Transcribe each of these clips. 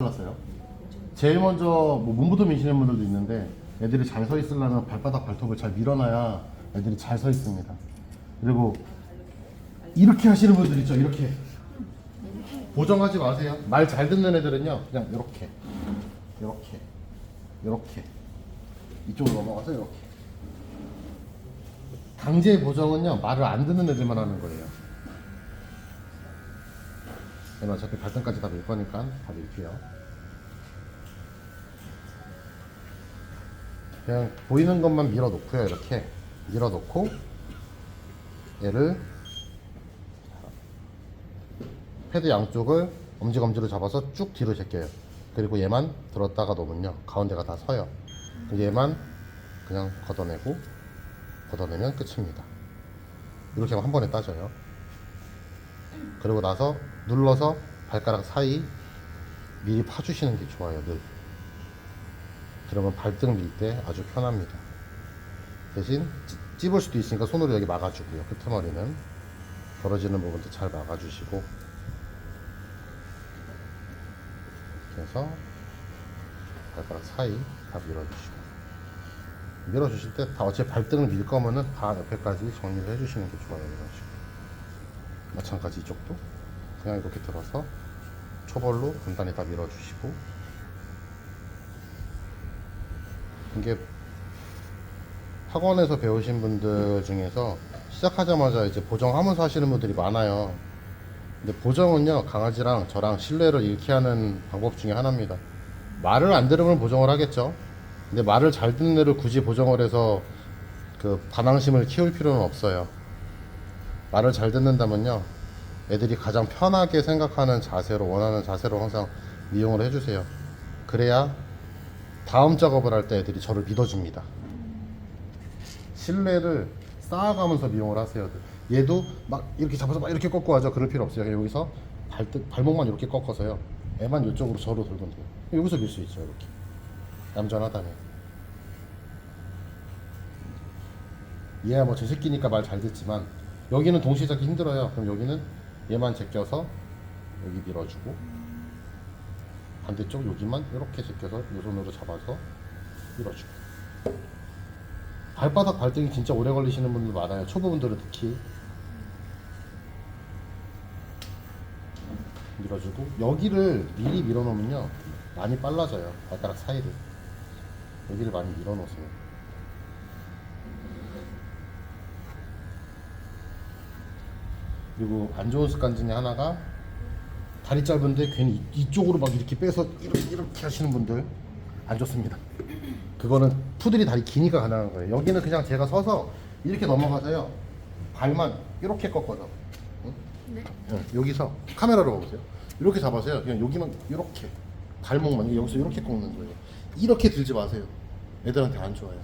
몰랐어요. 제일 먼저 뭐 문부터 미시는 분들도 있는데 애들이 잘 서 있으려면 발바닥 발톱을 잘 밀어놔야 애들이 잘 서 있습니다. 그리고 이렇게 하시는 분들 있죠. 이렇게 고정하지 마세요. 말 잘 듣는 애들은요 그냥 이렇게 이렇게 이렇게 이쪽으로 넘어가서 이렇게. 강제 보정은요 말을 안 듣는 애들만 하는 거예요. 얘는 어차피 발등까지 다 밀 거니까 다 밀게요. 그냥 보이는 것만 밀어 놓고요. 이렇게 밀어 놓고 얘를 패드 양쪽을 엄지검지로 잡아서 쭉 뒤로 제껴요. 그리고 얘만 들었다가 놓으면요 가운데가 다 서요. 얘만 그냥 걷어내면 끝입니다. 이렇게 하면 한 번에 따져요. 그리고 나서 눌러서 발가락 사이 미리 파주시는 게 좋아요. 늘. 그러면 발등 밀 때 아주 편합니다. 대신 찝을 수도 있으니까 손으로 여기 막아주고요. 끄트머리는 벌어지는 부분도 잘 막아주시고, 이렇게 해서 발가락 사이 다 밀어주시고, 밀어주실 때 다 어차피 발등을 밀 거면은 다 옆에까지 정리를 해주시는 게 좋아요. 이런 식으로. 마찬가지 이쪽도 그냥 이렇게 들어서 초벌로 간단히 다 밀어주시고. 이게 학원에서 배우신 분들 중에서 시작하자마자 이제 보정하면서 하시는 분들이 많아요. 근데 보정은요 강아지랑 저랑 신뢰를 잃게 하는 방법 중에 하나입니다. 말을 안 들으면 보정을 하겠죠. 근데 말을 잘 듣는 애를 굳이 보정을 해서 그 반항심을 키울 필요는 없어요. 말을 잘 듣는다면요 애들이 가장 편하게 생각하는 자세로, 원하는 자세로 항상 미용을 해주세요. 그래야 다음 작업을 할 때 애들이 저를 믿어줍니다. 신뢰를 쌓아가면서 미용을 하세요. 얘도 막 이렇게 잡아서 막 이렇게 꺾고 하죠. 그럴 필요 없어요. 그냥 여기서 발목만 이렇게 꺾어서요. 애만 이쪽으로 저로 돌면 돼요. 여기서 밀 수 있죠. 이렇게 얌전하다면. 얘야 뭐 제 새끼니까 말 잘 듣지만 여기는 동시에 잡기 힘들어요. 그럼 여기는 얘만 제껴서 여기 밀어주고, 반대쪽 여기만 이렇게 제껴서 이 손으로 잡아서 밀어주고. 발바닥 발등이 진짜 오래 걸리시는 분들 많아요. 초보분들은 특히. 밀어주고 여기를 미리 밀어놓으면요 많이 빨라져요. 발가락 사이를 여기를 많이 밀어놓으세요. 그리고 안 좋은 습관 중에 하나가 다리 짧은데 괜히 이쪽으로 막 이렇게 빼서 이렇게 하시는 분들 안 좋습니다. 그거는 푸들이 다리 기니까 가능한 거예요. 여기는 그냥 제가 서서 이렇게 넘어가서요 발만 이렇게 꺾어서, 응? 네. 응, 여기서 카메라로 봐보세요. 이렇게 잡아서요 그냥 여기만 이렇게 발목만 여기서 이렇게 꺾는 거예요. 이렇게 들지 마세요. 애들한테 안 좋아요.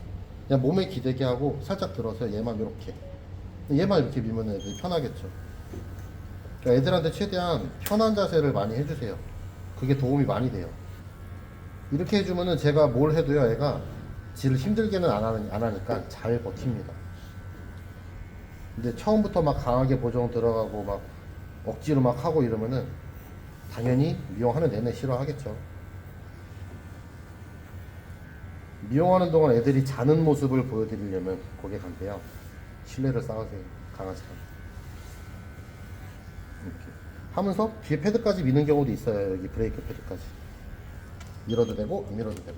그냥 몸에 기대게 하고 살짝 들어서 얘만 이렇게 밀면 애들이 편하겠죠. 그러니까 애들한테 최대한 편한 자세를 많이 해주세요. 그게 도움이 많이 돼요. 이렇게 해주면은 제가 뭘 해도요 애가 지를 힘들게는 안 하니까 잘 버팁니다. 근데 처음부터 막 강하게 보정 들어가고 막 억지로 막 하고 이러면은 당연히 미용하는 내내 싫어하겠죠. 미용하는 동안 애들이 자는 모습을 보여드리려면 고개 간대요. 신뢰를 쌓으세요. 강아지랑 이렇게 하면서 뒤에 패드까지 미는 경우도 있어요. 여기 브레이크 패드까지 밀어도 되고 안 밀어도 되고.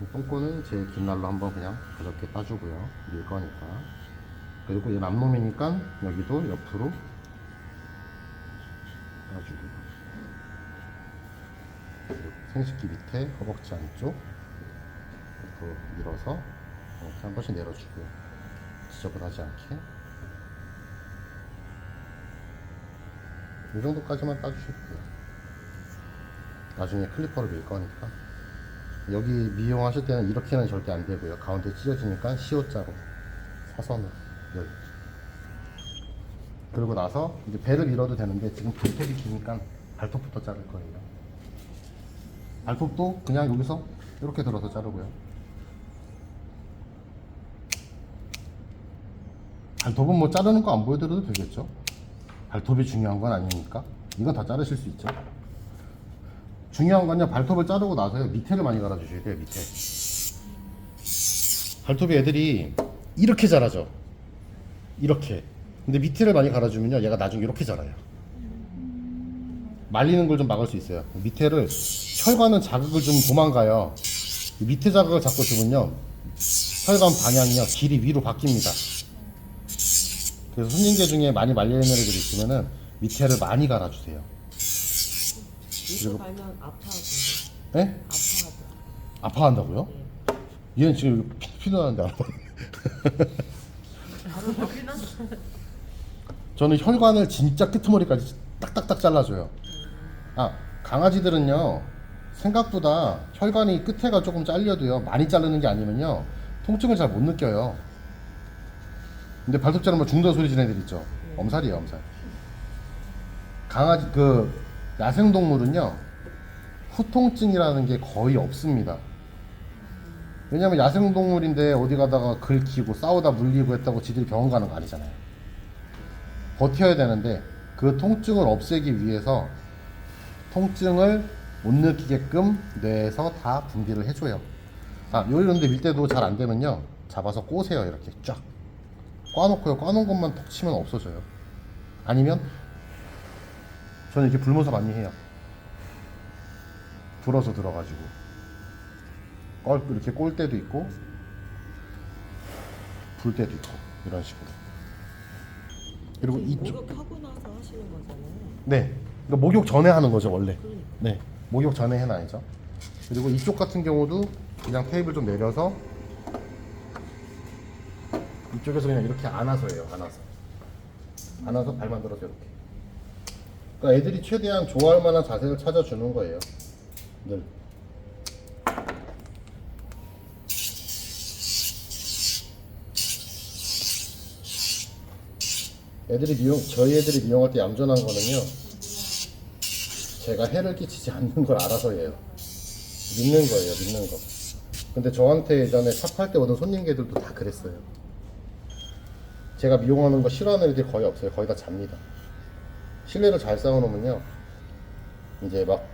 이 똥꼬는 제일 긴 날로 한번 그냥 가볍게 따주고요. 밀 거니까. 그리고 얘 남놈이니까 여기도 옆으로 따주고, 그리고 생식기 밑에 허벅지 안쪽 옆으로 밀어서 이렇게 한 번씩 내려주고요. 지저분하지 않게. 이 정도까지만 따주시고요. 나중에 클리퍼를 밀 거니까. 여기 미용하실 때는 이렇게는 절대 안 되고요. 가운데 찢어지니까 시옷자로 사선을 열. 그리고 나서 이제 배를 밀어도 되는데 지금 발톱이 기니까 발톱부터 자를 거예요. 발톱도 그냥 여기서 이렇게 들어서 자르고요. 발톱은 뭐 자르는 거 안 보여드려도 되겠죠. 발톱이 중요한 건 아니니까 이건 다 자르실 수 있죠. 중요한 건요, 발톱을 자르고 나서요, 밑에를 많이 갈아주셔야 돼요. 밑에 발톱이 애들이 이렇게 자라죠. 이렇게. 근데 밑에를 많이 갈아주면요, 얘가 나중에 이렇게 자라요. 말리는 걸 좀 막을 수 있어요. 밑에를, 혈관은 자극을 좀 도망가요. 이 밑에 자극을 자꾸 주면요, 혈관 방향이요, 길이 위로 바뀝니다. 그래서 손님들 중에 많이 말려있는 애들이 있으면은 밑에를 많이 갈아주세요. 이거 갈면 아파하고. 네? 아파하고. 아파한다고요? 얘는 지금 피나는데 안 아파. 바로 피나? 저는 혈관을 진짜 끄트머리까지 딱딱딱 잘라줘요. 아, 강아지들은요, 생각보다 혈관이 끝에가 조금 잘려도요, 많이 자르는 게 아니면요, 통증을 잘 못 느껴요. 근데 발톱 자르면 중도 소리 지는 애들 있죠. 엄살이에요, 엄살. 강아지, 야생동물은요, 후통증이라는 게 거의 없습니다. 왜냐면 야생동물인데 어디 가다가 긁히고 싸우다 물리고 했다고 지들이 병원 가는 거 아니잖아요. 버텨야 되는데 그 통증을 없애기 위해서 통증을 못 느끼게끔 뇌에서 다 분비를 해줘요. 아, 요런데 밀 때도 잘 안 되면요, 잡아서 꼬세요. 이렇게 쫙 꽈놓고요. 꽈놓은 것만 톡 치면 없어져요. 아니면 저는 이렇게 불모사 많이 해요. 불어서 들어가지고 이렇게 꼴 때도 있고 불 때도 있고 이런 식으로. 그리고 이쪽, 목욕하고 나서 하시는 거잖아요. 네, 그러니까 목욕 전에 하는 거죠 원래. 그러니까. 네, 목욕 전에 해놔야죠. 그리고 이쪽 같은 경우도 그냥 테이블 좀 내려서 이쪽에서 그냥 이렇게 안아서 해요. 안아서 발만 들어서 이렇게. 그러니까 애들이 최대한 좋아할 만한 자세를 찾아주는 거예요. 늘. 저희 애들이 미용할 때 얌전한 거는요, 제가 해를 끼치지 않는 걸 알아서 해요. 믿는 거예요, 믿는 거. 근데 저한테 예전에 샵할 때 오던 손님들도 다 그랬어요. 제가 미용하는 거 싫어하는 애들이 거의 없어요. 거의 다 잡니다. 신뢰를 잘 쌓아놓으면요, 이제 막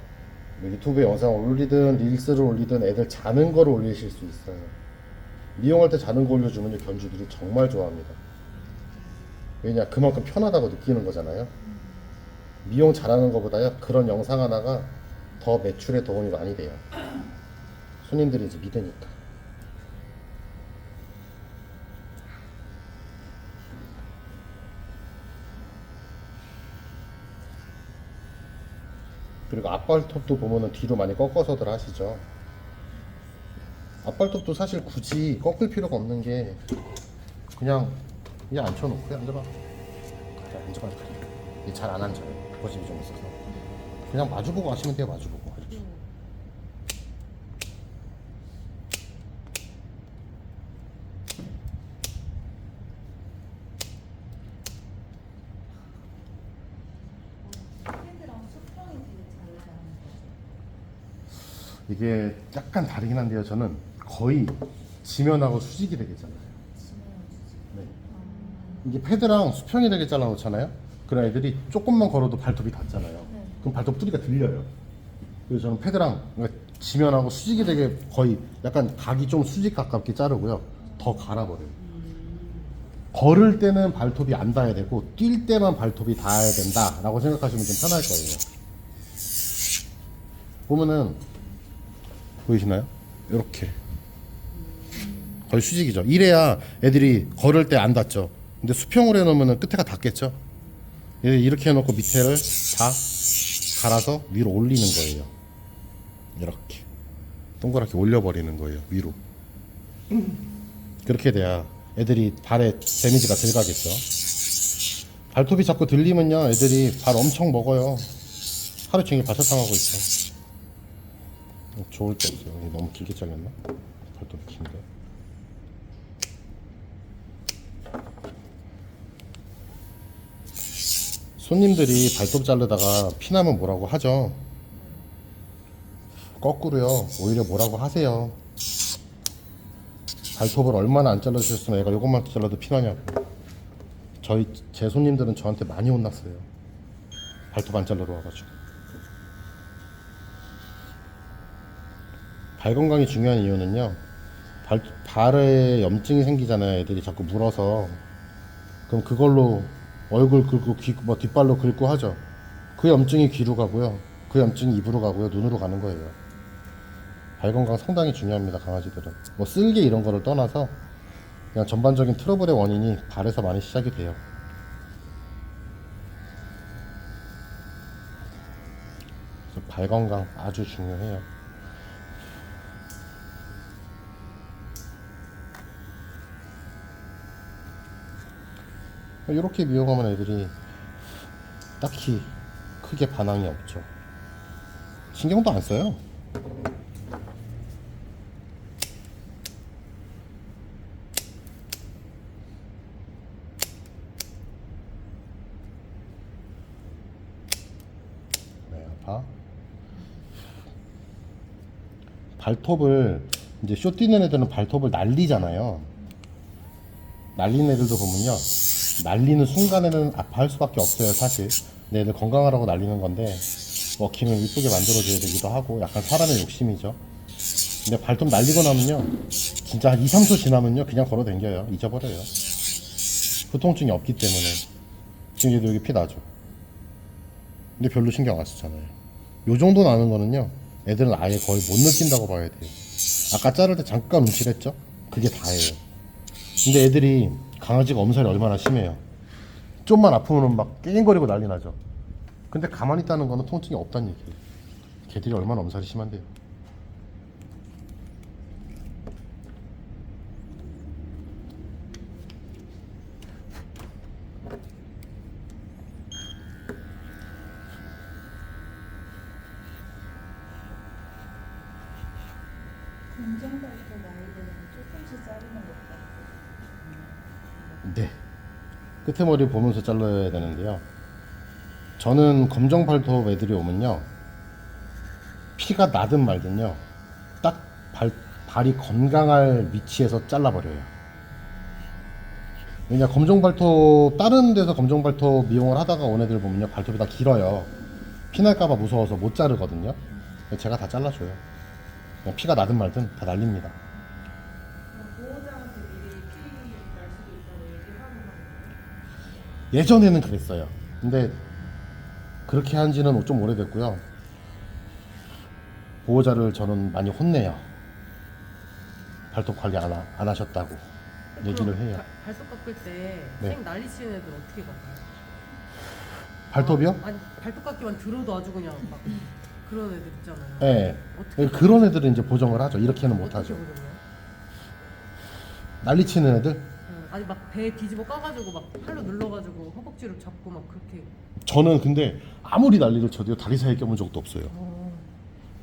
유튜브에 영상을 올리든 릴스를 올리든 애들 자는 거를 올리실 수 있어요. 미용할 때 자는 거 올려주면 견주들이 정말 좋아합니다. 왜냐, 그만큼 편하다고 느끼는 거잖아요. 미용 잘하는 것보다요, 그런 영상 하나가 더 매출에 도움이 많이 돼요. 손님들이 이제 믿으니까. 그리고 앞발톱도 보면은 뒤로 많이 꺾어서들 하시죠. 앞발톱도 사실 굳이 꺾을 필요가 없는 게, 그냥 앉혀놓고요. 앉아봐. 그래, 앉아봐. 잘 안 앉아요. 고집이 좀 있어서. 그냥 마주보고 하시면 돼요. 마주보고 이렇게. 이게 약간 다르긴 한데요. 저는 거의 지면하고 수직이 되게 잘라요. 네. 이게 패드랑 수평이 되게 잘라 놓잖아요. 그런 애들이 조금만 걸어도 발톱이 닿잖아요. 그럼 발톱 뿌리가 들려요. 그래서 저는 패드랑 그러니까 지면하고 수직이 되게 거의 약간 각이 좀 수직 가깝게 자르고요. 더 갈아버려요. 걸을 때는 발톱이 안 닿아야 되고 뛸 때만 발톱이 닿아야 된다라고 생각하시면 좀 편할 거예요. 보면은 보이시나요? 이렇게 거의 수직이죠. 이래야 애들이 걸을 때 안 닿죠. 근데 수평으로 해놓으면 끝에가 닿겠죠. 이렇게 해놓고 밑에를 다 갈아서 위로 올리는 거예요. 이렇게 동그랗게 올려버리는 거예요. 위로. 그렇게 돼야 애들이 발에 데미지가 덜 가겠죠. 발톱이 자꾸 들리면요, 애들이 발 엄청 먹어요. 하루 종일 바사탕하고 있어. 좋을 게 없어요. 너무 길게 잘렸나? 발톱이 긴데. 손님들이 발톱 자르다가 피나면 뭐라고 하죠. 거꾸로요, 오히려 뭐라고 하세요. 발톱을 얼마나 안 잘라주셨으면 애가 요것만 잘라도 피나냐고. 제 손님들은 저한테 많이 혼났어요. 발톱 안 잘라러 와가지고. 발 건강이 중요한 이유는요. 발에 염증이 생기잖아요. 애들이 자꾸 물어서. 그럼 그걸로 얼굴 긁고 뭐 뒷발로 긁고 하죠. 그 염증이 귀로 가고요. 그 염증이 입으로 가고요. 눈으로 가는 거예요. 발 건강 상당히 중요합니다. 강아지들은. 뭐 쓸개 이런 거를 떠나서 그냥 전반적인 트러블의 원인이 발에서 많이 시작이 돼요. 그래서 발 건강 아주 중요해요. 이렇게 미용하면 애들이 딱히 크게 반항이 없죠. 신경도 안 써요. 네, 아파. 발톱을 이제 쇼 뛰는 애들은 발톱을 날리잖아요. 날리는 애들도 보면요, 날리는 순간에는 아파할 수밖에 없어요, 사실. 근데 애들 건강하라고 날리는 건데 먹히면 이쁘게 만들어줘야 되기도 하고 약간 사람의 욕심이죠. 근데 발톱 날리고 나면요, 진짜 한 2, 3초 지나면요 그냥 걸어 댕겨요. 잊어버려요. 후통증이 없기 때문에. 지금 얘도 여기 피 나죠. 근데 별로 신경 안 쓰잖아요. 요 정도 나는 거는요, 애들은 아예 거의 못 느낀다고 봐야 돼요. 아까 자를 때 잠깐 움찔했죠? 그게 다예요. 근데 애들이, 강아지가 엄살이 얼마나 심해요. 좀만 아프면 막 깽깽거리고 난리 나죠. 근데 가만히 있다는 거는 통증이 없다는 얘기예요. 걔들이 얼마나 엄살이 심한데요. 검정발톱 아이들은 조금씩 자르는 것같요 네. 끝에 머리 보면서 잘라야 되는데요. 저는 검정 발톱 애들이 오면요, 피가 나든 말든요, 딱 발이 건강할 위치에서 잘라버려요. 왜냐, 검정 발톱, 다른 데서 검정 발톱 미용을 하다가 온 애들 보면요, 발톱이 다 길어요. 피 날까봐 무서워서 못 자르거든요. 제가 다 잘라줘요. 그냥 피가 나든 말든 다 날립니다. 보호자한테 미리 피 날 수도 있다고 얘기하는 거예요? 예전에는 그랬어요. 근데 그렇게 한 지는 좀 오래됐고요. 보호자를 저는 많이 혼내요. 발톱 관리 안 하셨다고 얘기를 해요. 발톱 깎을 때 네. 생 난리치는 애들 어떻게 깎아요? 발톱이요? 아니 발톱 깎기만 들어도 아주 그냥 막 그런 애들 있잖아요. 네. 어떻게 그런 애들은 이제 보정을 하죠. 이렇게는 못 어떻게 하죠. 보정해요? 난리치는 애들? 아니 막 배 뒤집어 까가지고 막 팔로 눌러가지고 허벅지를 잡고 막 그렇게. 저는 근데 아무리 난리를 쳐도 다리 사이에 껴본 적도 없어요.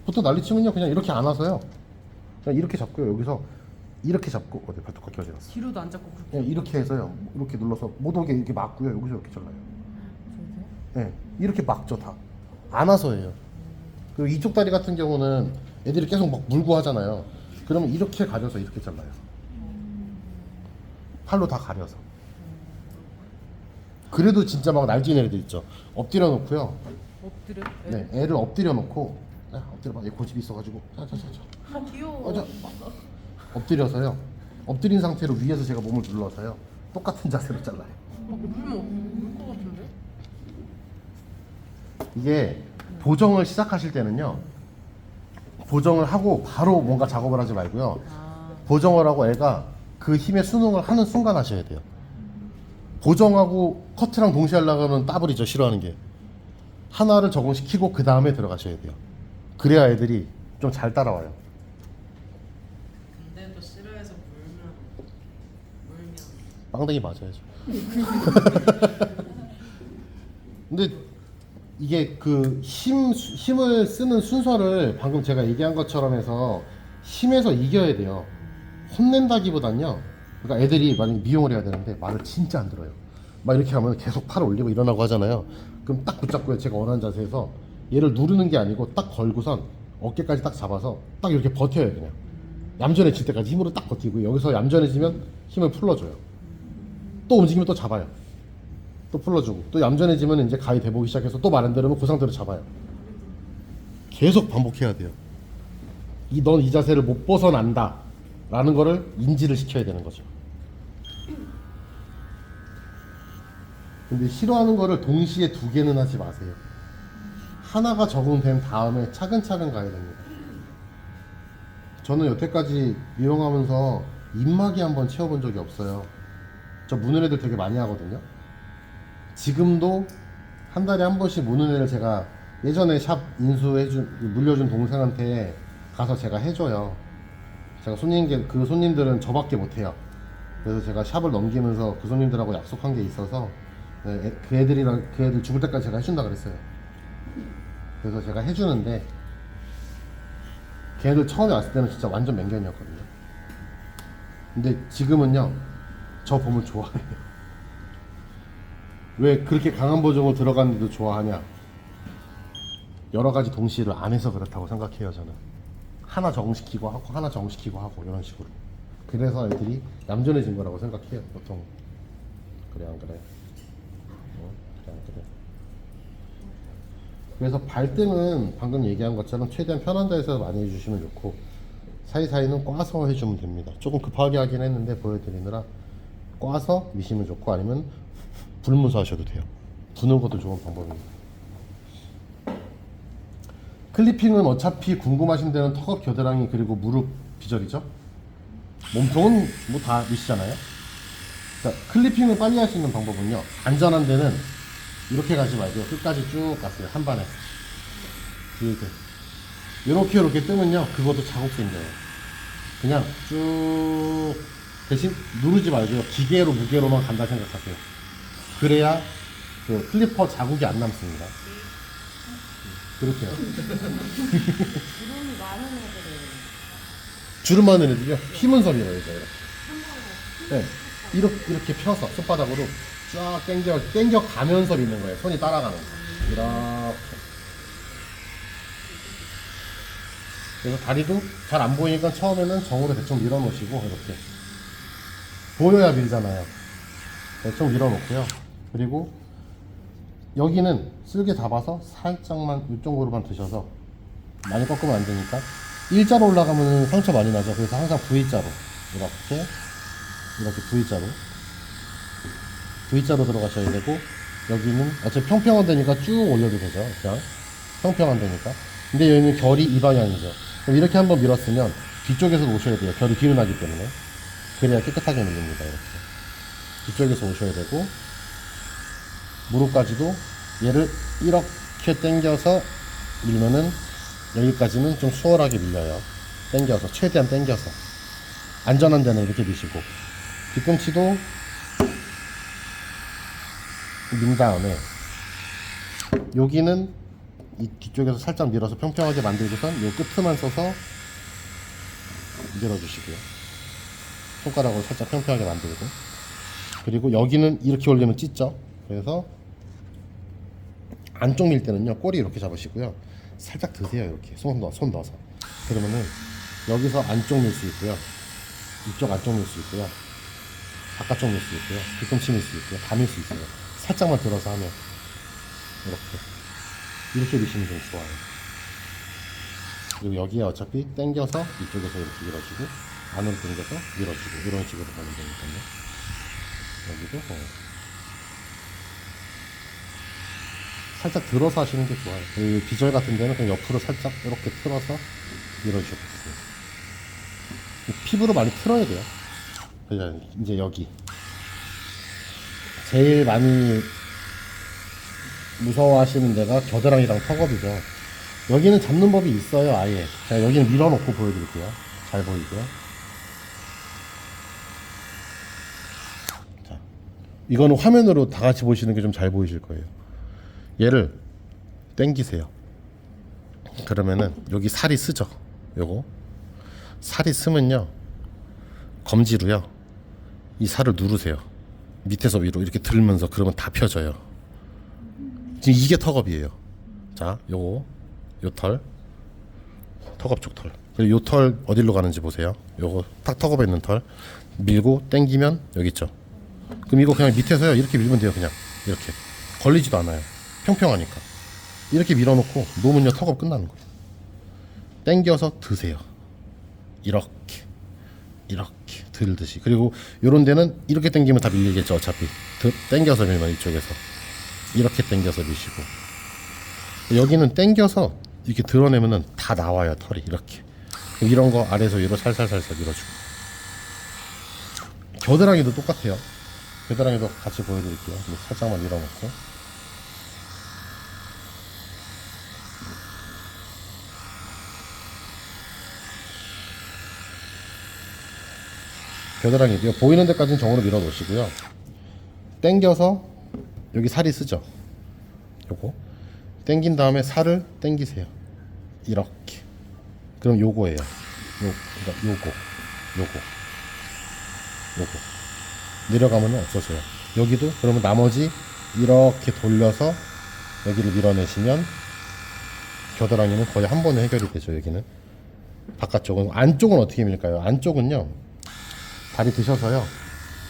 보통 난리치면요 그냥 이렇게 안아서요, 그냥 이렇게 잡고요, 여기서 이렇게 잡고, 어디 발톱 깎여 어디 갔어? 뒤로도 안 잡고 그렇게. 그냥 이렇게 해서요, 이렇게 눌러서 못 오게 이렇게 막고요, 여기서 이렇게 잘라요. 네, 이렇게 막죠. 다 안아서 해요. 그리고 이쪽 다리 같은 경우는 애들이 계속 막 물고 하잖아요. 그러면 이렇게 가려서 이렇게 잘라요. 팔로 다 가려서. 그래도 진짜 막 날뛰는 애들 있죠. 엎드려 놓고요. 엎드려? 네, 애를 엎드려 놓고, 야, 엎드려 봐. 얘 고집이 있어가지고. 자자자자. 아 귀여워. 자. 엎드려서요. 엎드린 상태로 위에서 제가 몸을 눌러서요, 똑같은 자세로 잘라요. 물면 울것 같은데? 이게 보정을 시작하실 때는요, 보정을 하고 바로 뭔가 작업을 하지 말고요, 보정을 하고 애가 그 힘의 순응을 하는 순간 하셔야 돼요. 보정하고 커트랑 동시에 하려고 하면 따블이죠, 싫어하는 게. 하나를 적응시키고 그 다음에 들어가셔야 돼요. 그래야 애들이 좀 잘 따라와요. 근데도 싫어해서 물면 빵댕이 맞아야죠. 근데 이게 그 힘을 쓰는 순서를 방금 제가 얘기한 것처럼 해서 힘에서 이겨야 돼요. 혼낸다기보단요, 그러니까 애들이 만약에 미용을 해야 되는데 말을 진짜 안 들어요. 막 이렇게 하면 계속 팔을 올리고 일어나고 하잖아요. 그럼 딱 붙잡고요, 제가 원하는 자세에서 얘를 누르는 게 아니고 딱 걸고선 어깨까지 딱 잡아서 딱 이렇게 버텨요. 그냥 얌전해질 때까지 힘으로 딱 버티고, 여기서 얌전해지면 힘을 풀어줘요. 또 움직이면 또 잡아요. 또 풀어주고, 또 얌전해지면 이제 가위 대보기 시작해서 또 말 안 들으면 그 상태로 잡아요. 계속 반복해야 돼요. 넌 이 자세를 못 벗어난다 라는 거를 인지를 시켜야 되는 거죠. 근데 싫어하는 거를 동시에 두 개는 하지 마세요. 하나가 적응된 다음에 차근차근 가야 됩니다. 저는 여태까지 미용하면서 입마개 한번 채워본 적이 없어요. 저 무는 애들 되게 많이 하거든요. 지금도 한 달에 한 번씩 무는 애를 제가 예전에 샵 물려준 동생한테 가서 제가 해줘요. 제가 그 손님들은 저밖에 못해요. 그래서 제가 샵을 넘기면서 그 손님들하고 약속한 게 있어서 네, 그 애들 죽을 때까지 제가 해준다 그랬어요. 그래서 제가 해주는데 걔네들 처음에 왔을 때는 진짜 완전 맹견이었거든요. 근데 지금은요, 저 보면 좋아해요. 왜 그렇게 강한 보정으로 들어갔는데도 좋아하냐? 여러 가지 동시를 안 해서 그렇다고 생각해요. 저는 하나 적응시키고 하고 하나 적응시키고 하고 이런 식으로. 그래서 애들이 얌전해진 거라고 생각해요. 보통. 그래 안 그래? 그래 안 그래? 그래서 발등은 방금 얘기한 것처럼 최대한 편한 자세에서 많이 해주시면 좋고, 사이사이는 꽈서 해주면 됩니다. 조금 급하게 하긴 했는데 보여드리느라 꽈서 미시면 좋고, 아니면 불문서 하셔도 돼요. 부는 것도 좋은 방법입니다. 클리핑은 어차피 궁금하신 데는 턱업, 겨드랑이, 그리고 무릎 비절이죠. 몸통은 뭐 다 미시잖아요. 자, 클리핑을 빨리 할 수 있는 방법은요, 안전한 데는 이렇게 가지 말고 끝까지 쭉 가세요. 한 반에 이렇게 뜨면요, 그것도 자국 생겨요. 그냥 쭉, 대신 누르지 말고요, 기계로 무게로만 간다 생각하세요. 그래야 그 클리퍼 자국이 안 남습니다. 그렇게요. 주름이 많은 애들은 주름 많은 애들이요, 피문섬이라고 해서 네, 이렇게 펴서 손바닥으로 쫙 당겨 가면서 미는 거예요. 손이 따라가는 거. 이렇게. 그래서 다리도 잘 안 보이니까 처음에는 정으로 대충 밀어 놓으시고, 이렇게 보여야 밀잖아요. 대충 밀어 놓고요. 그리고 여기는 쓸개 잡아서 살짝만 이쪽으로만 드셔서, 많이 꺾으면 안 되니까. 일자로 올라가면 상처 많이 나죠. 그래서 항상 V자로 이렇게 V자로 들어가셔야 되고, 여기는 어차피 평평한 데니까 쭉 올려도 되죠. 그냥 평평한 데니까. 근데 여기는 결이 이 방향이죠. 그럼 이렇게 한번 밀었으면 뒤쪽에서 오셔야 돼요. 결이 뒤로 나기 때문에. 그래야 깨끗하게 밀립니다. 이렇게 뒤쪽에서 오셔야 되고, 무릎까지도 얘를 이렇게 당겨서 밀면은 여기까지는 좀 수월하게 밀려요. 당겨서, 최대한 당겨서. 안전한 데는 이렇게 미시고, 뒤꿈치도 민 다음에 여기는 이 뒤쪽에서 살짝 밀어서 평평하게 만들고선 요 끝만 써서 밀어주시고요. 손가락으로 살짝 평평하게 만들고, 그리고 여기는 이렇게 올리면 찢죠. 그래서 안쪽 밀 때는요, 꼬리 이렇게 잡으시고요, 살짝 드세요. 이렇게 손 넣어서. 그러면은 여기서 안쪽 밀 수 있고요, 이쪽 안쪽 밀 수 있고요, 바깥쪽 밀 수 있고요, 뒤꿈치 밀 수 있고요, 다 밀 수 있어요. 살짝만 들어서 하면 이렇게 미시면 좀 좋아요. 그리고 여기에 어차피 당겨서 이쪽에서 이렇게 밀어주고, 안으로 당겨서 밀어주고, 이런 식으로 가면 되니까요. 여기도 살짝 들어서 하시는 게 좋아요. 그 비절 같은 데는 그냥 옆으로 살짝 이렇게 틀어서 밀어주셔도 돼요. 피부로 많이 틀어야 돼요. 그러니까 이제 여기 제일 많이 무서워하시는 데가 겨드랑이랑 턱업이죠. 여기는 잡는 법이 있어요. 아예 제가 여기는 밀어놓고 보여드릴게요. 잘 보이고요. 자, 이거는 화면으로 다 같이 보시는 게 좀 잘 보이실 거예요. 얘를 당기세요. 그러면은 여기 살이 쓰죠. 요거 살이 쓰면요, 검지로요, 이 살을 누르세요. 밑에서 위로 이렇게 들면서. 그러면 다 펴져요. 지금 이게 턱업이에요. 자, 요거 요 털, 턱업 쪽 털. 그리고 요 털 어디로 가는지 보세요. 요거 딱 턱업에 있는 털 밀고 당기면 여기 있죠. 그럼 이거 그냥 밑에서요, 이렇게 밀면 돼요. 그냥 이렇게 걸리지도 않아요. 평평하니까. 이렇게 밀어놓고 놓으면요, 턱업 끝나는 거예요. 당겨서 드세요. 이렇게 들듯이. 그리고 요런 데는 이렇게 당기면 다 밀리겠죠. 어차피 당겨서 밀면 이쪽에서 이렇게 당겨서 미시고, 여기는 당겨서 이렇게 드러내면은 다 나와요. 털이 이렇게. 이런 거 아래에서 위로 살살살살 밀어주고. 겨드랑이도 똑같아요. 겨드랑이도 같이 보여드릴게요. 살짝만 밀어놓고. 겨드랑이 보이는 데까지는 정으로 밀어 놓으시고요. 당겨서 여기 살이 쓰죠. 요거 당긴 다음에 살을 당기세요. 이렇게. 그럼 요거예요. 그러니까 요거 내려가면 없어져요. 여기도 그러면 나머지 이렇게 돌려서 여기를 밀어내시면 겨드랑이는 거의 한 번에 해결이 되죠. 여기는 바깥쪽은. 안쪽은 어떻게 밀까요? 안쪽은요, 다리 드셔서요,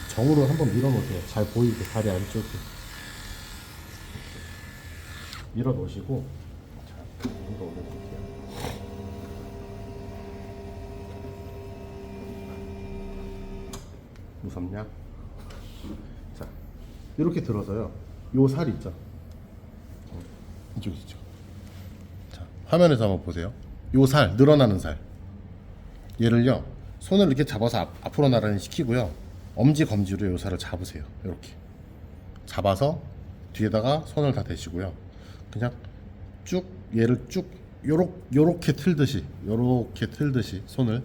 정으로 한번 밀어놓으세요. 잘 보이게 다리 안쪽에 밀어놓으시고, 자, 이거 올려드릴게요. 무섭냐? 자, 이렇게 들어서요, 요 살 있죠? 이쪽. 자, 화면에서 한번 보세요. 요 살, 늘어나는 살, 얘를요, 손을 이렇게 잡아서 앞으로 나란히 시키고요, 엄지 검지로 요 살을 잡으세요. 이렇게 잡아서 뒤에다가 손을 다 대시고요, 그냥 쭉 얘를 쭉 요렇게 틀듯이 손을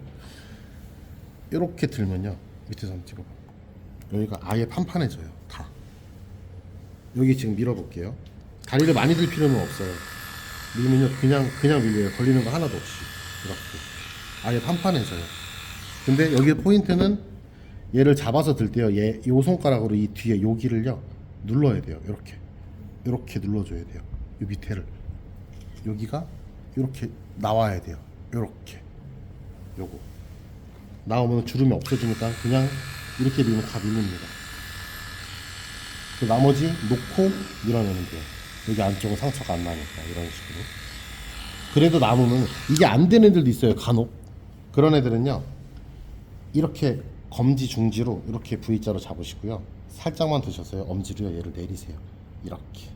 요렇게 들면요, 밑에서 한번 찍어봐. 여기가 아예 판판해져요. 다. 여기 지금 밀어볼게요. 다리를 많이 들 필요는 없어요. 밀면요, 그냥 밀려요. 걸리는 거 하나도 없이. 이렇게 아예 판판해져요. 근데 여기 포인트는 얘를 잡아서 들 때요, 요 손가락으로 이 뒤에 여기를요 눌러야 돼요. 이렇게 눌러줘야 돼요. 이 밑에를, 여기가 이렇게 나와야 돼요. 요렇게. 요거 나오면 주름이 없어지니까 그냥 이렇게 밀면 다 밀립니다. 그 나머지 놓고 밀어내면 돼요. 여기 안쪽은 상처가 안 나니까. 이런 식으로. 그래도 남으면 이게 안 되는 애들도 있어요. 간혹. 그런 애들은요, 이렇게 검지 중지로 이렇게 V자로 잡으시고요, 살짝만 드셨어요. 엄지로요, 얘를 내리세요. 이렇게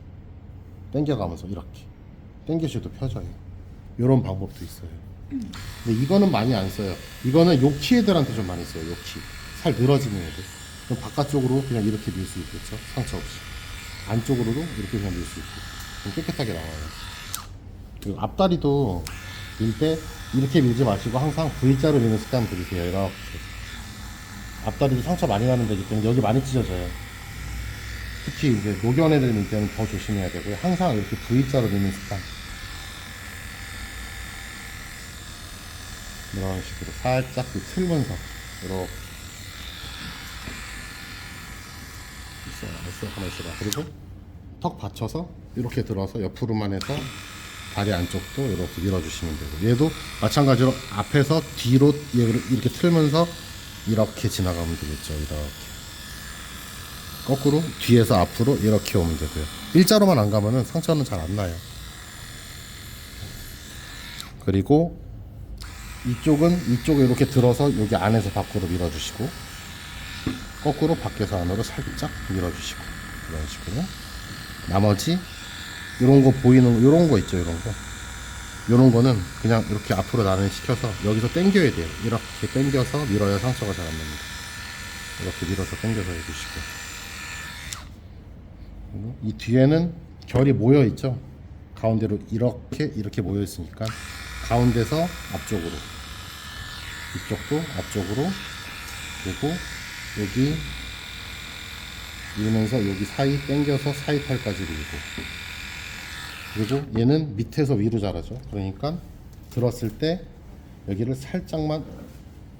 당겨가면서 이렇게 당겨셔도 펴져요. 이런 방법도 있어요. 근데 이거는 많이 안 써요. 이거는 요키 애들한테 좀 많이 써요. 요키 살 늘어지는 애들. 그럼 바깥쪽으로 그냥 이렇게 밀 수 있겠죠, 상처 없이. 안쪽으로도 이렇게 그냥 밀 수 있고, 그럼 깨끗하게 나와요. 그리고 앞다리도 밀 때 이렇게 밀지 마시고 항상 V자로 미는 습관 들이세요. 이렇게. 앞다리도 상처 많이 나는 데기 때문에 여기 많이 찢어져요. 특히 이제 노견 애들 밀 때는 더 조심해야 되고요. 항상 이렇게 V자로 미는 습관. 이런 식으로 살짝 틀면서 이렇게. 있어요. 가만히 있어봐. 그리고 턱 받쳐서 이렇게 들어서 옆으로만 해서 다리 안쪽도 이렇게 밀어주시면 되고, 얘도 마찬가지로 앞에서 뒤로 얘를 이렇게 틀면서 이렇게 지나가면 되겠죠. 이렇게 거꾸로 뒤에서 앞으로 이렇게 오면 되고요. 일자로만 안 가면은 상처는 잘 안 나요. 그리고 이쪽은 이쪽에 이렇게 들어서 여기 안에서 밖으로 밀어주시고, 거꾸로 밖에서 안으로 살짝 밀어주시고, 이런 식으로. 나머지 이런 거 보이는 이런 거 있죠, 이런 거는 그냥 이렇게 앞으로 나란히 시켜서 여기서 당겨야 돼요. 이렇게 당겨서 밀어야 상처가 잘 안 납니다. 이렇게 밀어서 당겨서 해주시고, 이 뒤에는 결이 모여 있죠. 가운데로 이렇게 모여 있으니까 가운데서 앞쪽으로, 이쪽도 앞쪽으로, 그리고 여기 밀면서 여기 사이 당겨서 사이 털까지 밀고, 그리고 얘는 밑에서 위로 자라죠. 그러니까 들었을 때 여기를 살짝만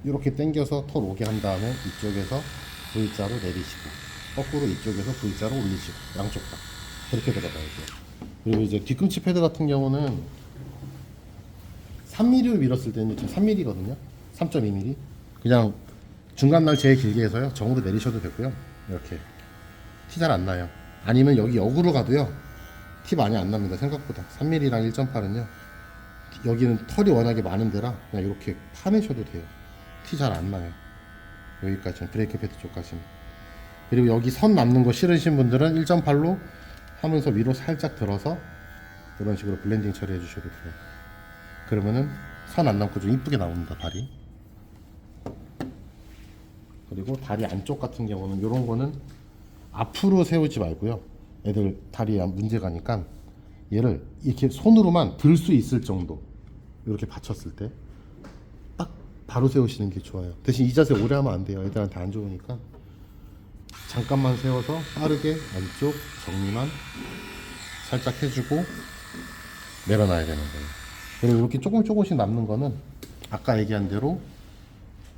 이렇게 당겨서 털 오게 한 다음에 이쪽에서 V자로 내리시고, 거꾸로 이쪽에서 V자로 올리시고, 양쪽 다 그렇게 들어가야 돼요. 그리고 이제 뒤꿈치 패드 같은 경우는 3mm로 밀었을 때는 지금 3mm거든요. 3.2mm. 그냥 중간 날 제일 길게 해서요, 정으로 내리셔도 되고요. 이렇게 티 잘 안 나요. 아니면 여기 역으로 가도요, 티 많이 안 납니다. 생각보다. 3mm랑 1.8은요 여기는 털이 워낙에 많은 데라 그냥 이렇게 파내셔도 돼요. 티 잘 안 나요. 여기까지는 브레이크 패드 쪽까지는. 그리고 여기 선 남는 거 싫으신 분들은 1.8로 하면서 위로 살짝 들어서 이런 식으로 블렌딩 처리해 주셔도 돼요. 그러면은 선 안 남고 좀 이쁘게 나옵니다, 발이. 그리고 다리 안쪽 같은 경우는 이런 거는 앞으로 세우지 말고요. 애들 다리에 문제가니까 얘를 이렇게 손으로만 들 수 있을 정도, 이렇게 받쳤을 때 딱 바로 세우시는 게 좋아요. 대신 이 자세 오래 하면 안 돼요. 애들한테 안 좋으니까 잠깐만 세워서 빠르게 안쪽 정리만 살짝 해주고 내려놔야 되는 거예요. 그리고 이렇게 조금씩 남는 거는 아까 얘기한 대로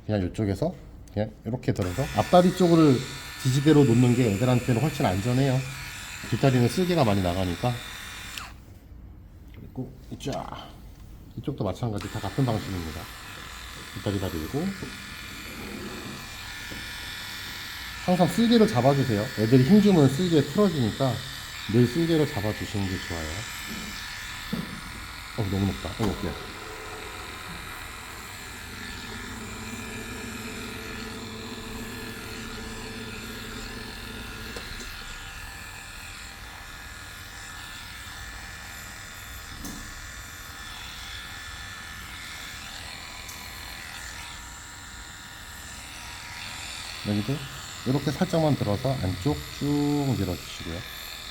그냥 이쪽에서 그냥 이렇게 들어서 앞다리 쪽을 지지대로 놓는 게 애들한테는 훨씬 안전해요. 뒷다리는 쓸개가 많이 나가니까. 그리고 이쪽도 마찬가지, 다 같은 방식입니다. 뒷다리 다 밀고 항상 쓸개를 잡아주세요. 애들이 힘주면 쓸개 틀어지니까 늘 쓸개를 잡아주시는 게 좋아요. 너무 높다. 오케이. 여기도 이렇게 살짝만 들어서 안쪽 쭉 밀어주시고요.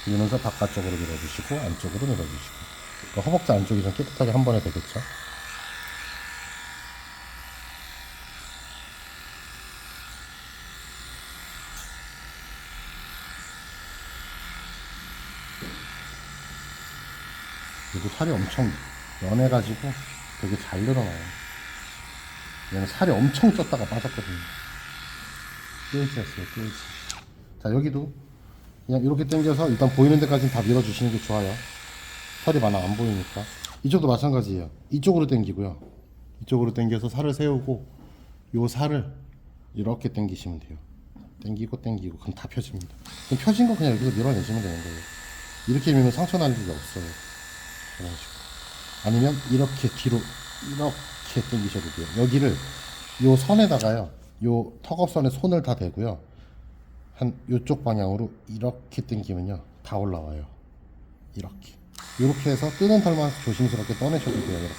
밀면서 바깥쪽으로 밀어주시고 안쪽으로 밀어주시고. 허벅지 안쪽이 좀 깨끗하게 한 번에 되겠죠. 그리고 살이 엄청 연해가지고 되게 잘 늘어나요. 얘는 살이 엄청 쪘다가 빠졌거든요. 뜰지였어요, 뜰지. 자, 여기도 그냥 이렇게 당겨서 일단 보이는 데까지는 다 밀어주시는 게 좋아요. 털이 많아 안 보이니까. 이쪽도 마찬가지예요. 이쪽으로 당기고요. 이쪽으로 당겨서 살을 세우고 요 살을 이렇게 당기시면 돼요. 당기고 그럼 다 펴집니다. 그럼 펴진 거 그냥 여기서 밀어내시면 되는 거예요. 이렇게 밀면 상처 날 일이 없어요. 그런 식으로. 아니면 이렇게 뒤로 이렇게 당기셔도 돼요. 여기를 요 선에다가요, 요 턱업선에 손을 다 대고요, 한 요쪽 방향으로 이렇게 당기면요 다 올라와요. 이렇게 해서 뜨는 털만 조심스럽게 떠내셔도 돼요.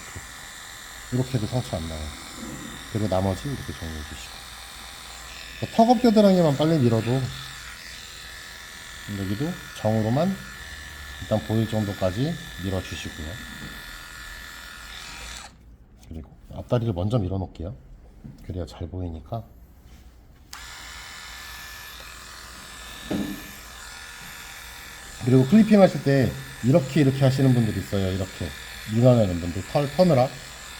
이렇게 해도 상처 안 나요. 그리고 나머지 이렇게 정리해 주시고, 턱업 겨드랑이만 빨리 밀어도 여기도 정으로만 일단 보일 정도까지 밀어 주시고요. 그리고 앞다리를 먼저 밀어 놓을게요. 그래야 잘 보이니까. 그리고 클리핑 하실 때 이렇게 하시는 분들 있어요. 이렇게 밀어내는 분들, 털 터느라.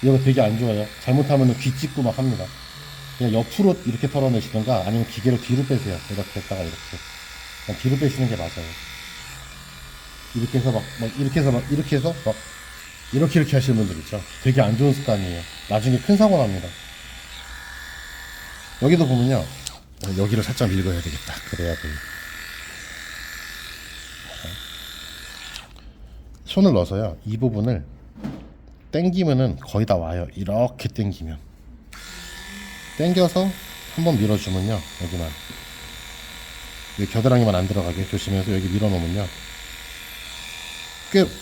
이거 되게 안 좋아요. 잘못하면 귀 찢고 막 합니다. 그냥 옆으로 이렇게 털어내시던가 아니면 기계로 뒤로 빼세요. 이렇게 했다가 이렇게 그냥 뒤로 빼시는 게 맞아요. 이렇게 해서 이렇게 하시는 분들 있죠. 되게 안 좋은 습관이에요. 나중에 큰 사고 납니다. 여기도 보면요, 여기를 살짝 밀어야 되겠다. 그래야 돼요. 손을 넣어서요, 이 부분을 당기면은 거의 다 와요. 이렇게 당기면, 당겨서 한번 밀어주면요, 여기만, 여기 겨드랑이만 안 들어가게 조심해서 여기 밀어놓으면요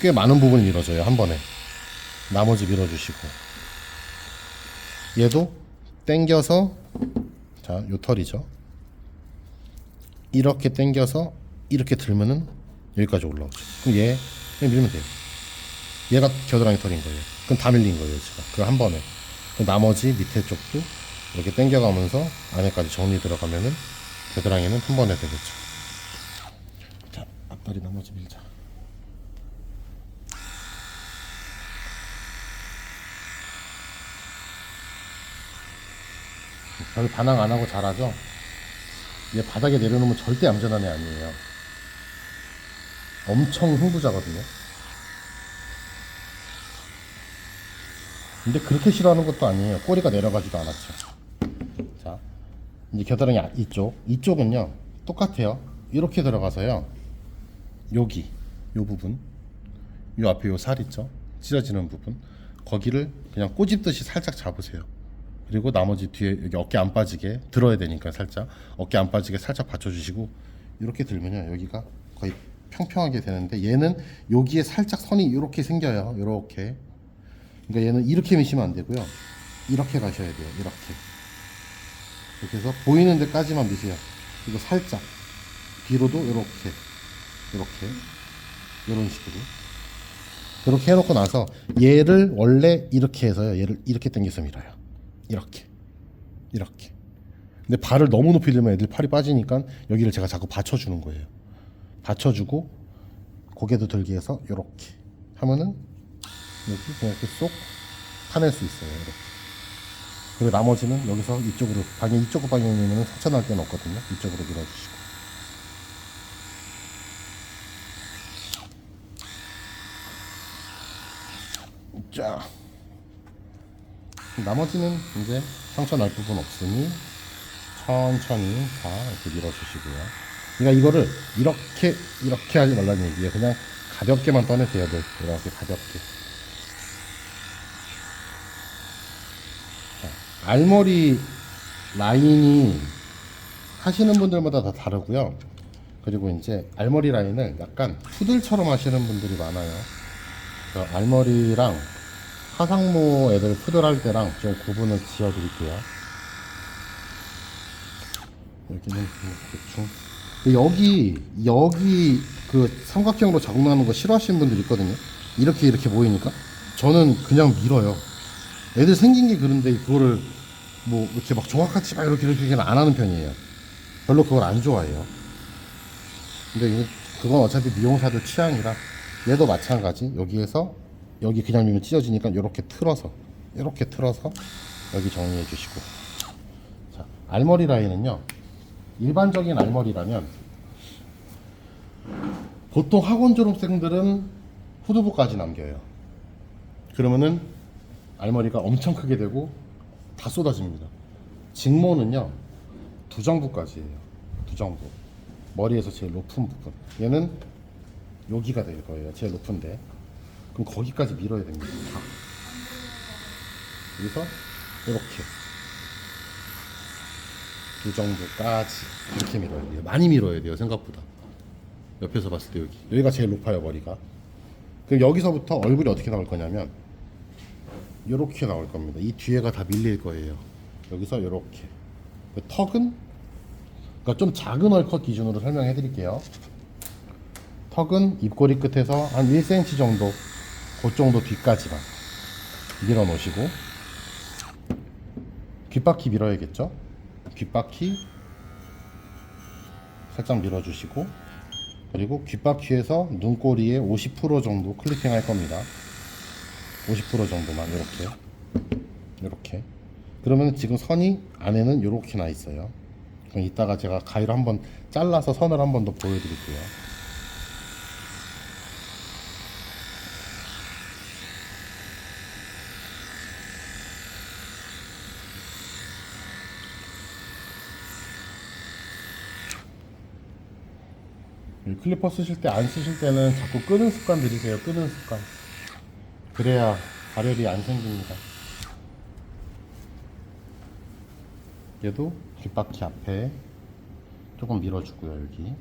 꽤 많은 부분이 밀어져요. 한 번에 나머지 밀어주시고, 얘도 당겨서, 자, 요 털이죠, 이렇게 당겨서 이렇게 들면은 여기까지 올라오죠. 그럼 얘 그냥 밀면 돼요. 얘가 겨드랑이 털인 거예요. 그럼 다 밀린 거예요, 제가. 그거 한 번에. 그럼 나머지 밑에 쪽도 이렇게 당겨가면서 안에까지 정리 들어가면은 겨드랑이는 한 번에 되겠죠. 자, 앞다리 나머지 밀자. 별 반항 안 하고 잘하죠? 얘 바닥에 내려놓으면 절대 얌전한 애 아니에요. 엄청 흥부자거든요. 근데 그렇게 싫어하는 것도 아니에요. 꼬리가 내려가지도 않았죠. 자, 이제 겨드랑이 이쪽은요 똑같아요. 이렇게 들어가서요, 여기 요 부분, 요 앞에 요 살 있죠, 찢어지는 부분, 거기를 그냥 꼬집듯이 살짝 잡으세요. 그리고 나머지 뒤에 여기 어깨 안 빠지게 들어야 되니까 살짝 어깨 안 빠지게 살짝 받쳐주시고 이렇게 들면요 여기가 거의 평평하게 되는데 얘는 여기에 살짝 선이 이렇게 생겨요. 이렇게. 그러니까 얘는 이렇게 미시면 안 되고요. 이렇게 가셔야 돼요. 이렇게. 이렇게 해서 보이는 데까지만 미세요. 그리고 살짝 뒤로도 이렇게 이런 식으로 그렇게 해놓고 나서 얘를 원래 이렇게 해서요. 얘를 이렇게 당겨서 밀어요. 이렇게. 근데 발을 너무 높이 들면 애들 팔이 빠지니까 여기를 제가 자꾸 받쳐주는 거예요. 받쳐주고 고개도 들게 해서 이렇게 하면은 여기 그냥 이렇게 쏙 파낼 수 있어요. 이렇게. 그리고 나머지는 여기서 이쪽으로 방향 이쪽 방향이면 상처 날 데는 없거든요. 이쪽으로 밀어주시고. 자, 나머지는 이제 상처 날 부분 없으니 천천히 다 이렇게 밀어주시고요. 그러니까 이거를 이렇게 하지 말라는 얘기예요. 그냥 가볍게만 떠내세요. 이렇게 가볍게. 자, 알머리 라인이 하시는 분들마다 다 다르고요. 그리고 이제 알머리 라인을 약간 푸들처럼 하시는 분들이 많아요. 알머리랑 하상모 애들 푸들할 때랑 좀 구분을 지어드릴게요. 여기는 대충 여기 그 삼각형으로 자국나는 거 싫어하시는 분들 있거든요. 이렇게 보이니까 저는 그냥 밀어요. 애들 생긴 게 그런데 그거를 뭐 이렇게 막 종합같이 막 이렇게는 안 하는 편이에요. 별로 그걸 안 좋아해요. 근데 그건 어차피 미용사들 취향이라 얘도 마찬가지. 여기에서 여기 그냥 밀면 찢어지니까 이렇게 틀어서 여기 정리해 주시고. 자, 알머리 라인은요. 일반적인 알머리라면 보통 학원 졸업생들은 후두부까지 남겨요. 그러면은 알머리가 엄청 크게 되고 다 쏟아집니다. 직모는요 2정부까지예요. 2정부. 머리에서 제일 높은 부분. 얘는 여기가 될 거예요. 제일 높은데. 그럼 거기까지 밀어야 됩니다. 다. 여기서 이렇게 2정부까지 이렇게 밀어야 돼요. 많이 밀어야 돼요. 생각보다. 옆에서 봤을 때 여기가 제일 높아요. 머리가. 그럼 여기서부터 얼굴이 어떻게 나올 거냐면 이렇게 나올 겁니다. 이 뒤에가 다 밀릴 거예요. 여기서 이렇게. 턱은 그러니까 좀 작은 얼컷 기준으로 설명해 드릴게요. 턱은 입꼬리 끝에서 한 1cm 정도, 그 정도 뒤까지만 밀어 놓으시고, 귓바퀴 밀어야겠죠? 귓바퀴 살짝 밀어주시고, 그리고 귓바퀴에서 눈꼬리에 50% 정도 클리핑 할 겁니다. 50% 정도만 이렇게. 그러면 지금 선이 안에는 이렇게 나 있어요. 그럼 이따가 제가 가위로 한번 잘라서 선을 한 번 더 보여드릴게요. 클리퍼 쓰실 때 안 쓰실 때는 자꾸 끄는 습관 들이세요. 끄는 습관. 그래야 발열이 안 생깁니다. 얘도 귓바퀴 앞에 조금 밀어주고요. 여기.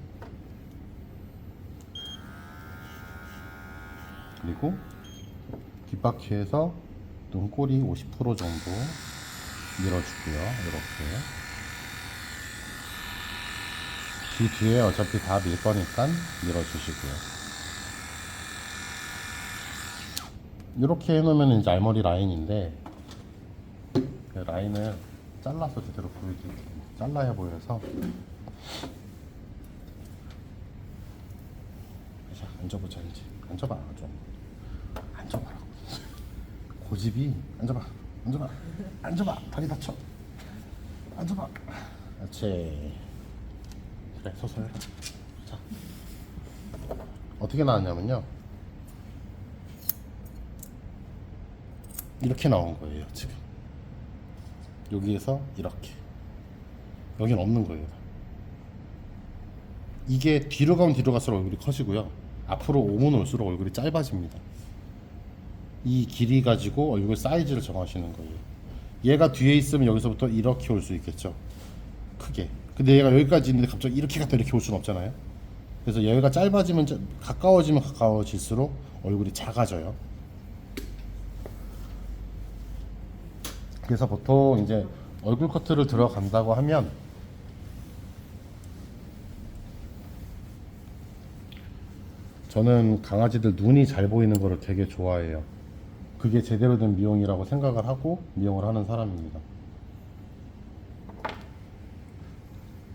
그리고 귓바퀴에서 눈꼬리 50% 정도 밀어주고요. 이렇게. 귀 뒤에 어차피 다 밀 거니까 밀어주시고요. 이렇게 해놓으면 이제 알머리 라인인데, 그 라인을 잘라서 제대로 보여드릴게요. 잘라야 보여서. 자, 앉아보자 이제. 앉아봐 좀. 앉아봐라고. 고집이. 앉아봐. 다리 다쳐. 앉아봐. 그렇지. 그래, 서서 해라. 자, 어떻게 나왔냐면요, 이렇게 나온 거예요. 지금 여기에서 이렇게, 여긴 없는 거예요. 이게 뒤로 가면 뒤로 갈수록 얼굴이 커지고요, 앞으로 오면 올수록 얼굴이 짧아집니다. 이 길이 가지고 얼굴 사이즈를 정하시는 거예요. 얘가 뒤에 있으면 여기서부터 이렇게 올 수 있겠죠. 크게. 근데 얘가 여기까지 있는데 갑자기 이렇게 갔다 이렇게 올 수는 없잖아요. 그래서 여기가 짧아지면 가까워지면 가까워질수록 얼굴이 작아져요. 그래서 보통 이제 얼굴 커트를 들어간다고 하면 저는 강아지들 눈이 잘 보이는 거를 되게 좋아해요. 그게 제대로 된 미용이라고 생각을 하고 미용을 하는 사람입니다.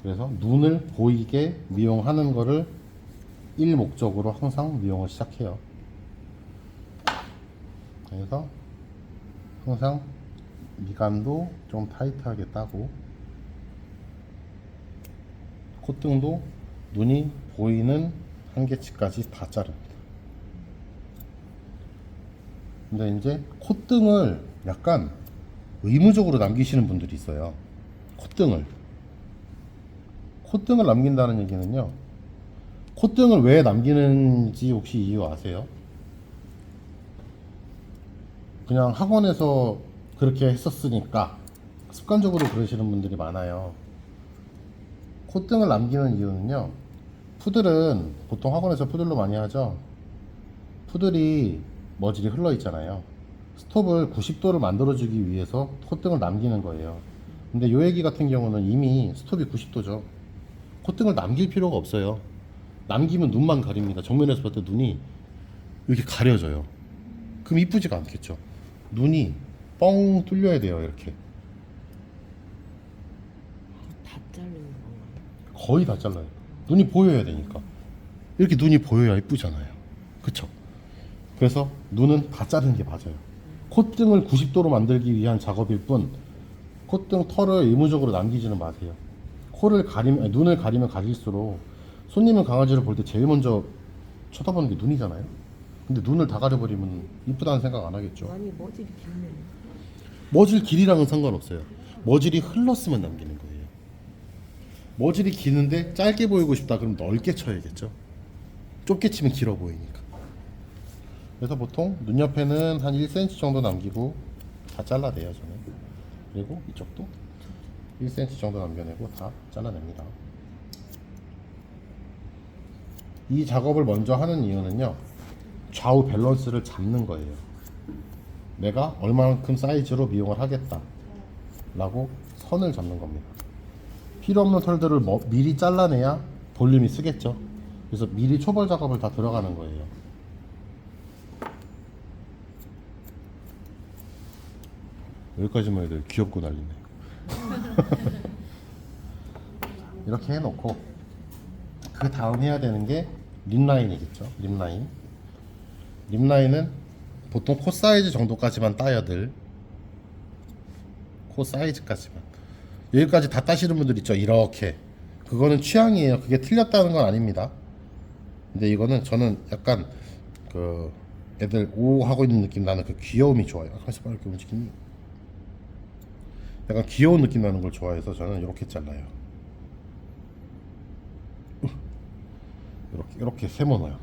그래서 눈을 보이게 미용하는 거를 일목적으로 항상 미용을 시작해요. 그래서 항상 미간도 좀 타이트하게 따고 콧등도 눈이 보이는 한계치까지 다 자릅니다. 근데 이제 콧등을 약간 의무적으로 남기시는 분들이 있어요. 콧등을 남긴다는 얘기는요, 콧등을 왜 남기는지 혹시 이유 아세요? 그냥 학원에서 그렇게 했었으니까 습관적으로 그러시는 분들이 많아요. 콧등을 남기는 이유는요, 푸들은 보통 학원에서 푸들로 많이 하죠. 푸들이 머질이 흘러 있잖아요. 스톱을 90도를 만들어주기 위해서 콧등을 남기는 거예요. 근데 요 애기 같은 경우는 이미 스톱이 90도죠. 콧등을 남길 필요가 없어요. 남기면 눈만 가립니다. 정면에서 봤을 때 눈이 이렇게 가려져요. 그럼 이쁘지가 않겠죠. 눈이 뻥 뚫려야 돼요. 이렇게 다 자르는 건가요? 거의 다 잘라요. 눈이 보여야 되니까. 이렇게 눈이 보여야 이쁘잖아요. 그쵸? 그래서 눈은 다 자르는 게 맞아요. 콧등을 90도로 만들기 위한 작업일 뿐 콧등 털을 의무적으로 남기지는 마세요. 코를 가리면, 아니, 눈을 가리면 가릴수록 손님은 강아지를 볼 때 제일 먼저 쳐다보는 게 눈이잖아요. 근데 눈을 다 가려버리면 이쁘다는 생각 안 하겠죠. 많이 머질이 길네. 머질 길이랑은 상관없어요. 머질이 흘렀으면 남기는 거예요. 머질이 기는데 짧게 보이고 싶다 그럼 넓게 쳐야겠죠. 좁게 치면 길어 보이니까. 그래서 보통 눈 옆에는 한 1cm 정도 남기고 다 잘라내요 저는. 그리고 이쪽도 1cm 정도 남겨내고 다 잘라냅니다. 이 작업을 먼저 하는 이유는요, 좌우 밸런스를 잡는 거예요. 내가 얼마만큼 사이즈로 미용을 하겠다 라고 선을 잡는 겁니다. 필요 없는 털들을 미리 잘라내야 볼륨이 쓰겠죠. 그래서 미리 초벌 작업을 다 들어가는 거예요. 여기까지만 해도 귀엽고 난리네. 이렇게 해놓고 그 다음 해야 되는 게 립라인이겠죠. 립라인은 보통 코 사이즈 정도까지만 따야 될, 코 사이즈까지만. 여기까지 다 따시는 분들 있죠. 이렇게. 그거는 취향이에요. 그게 틀렸다는 건 아닙니다. 근데 이거는 저는 약간 그 애들 오 하고 있는 느낌 나는 그 귀여움이 좋아요. 가만있어 봐. 이렇게 움직이니 약간 귀여운 느낌 나는 걸 좋아해서 저는 이렇게 잘라요. 이렇게 세모넣어요.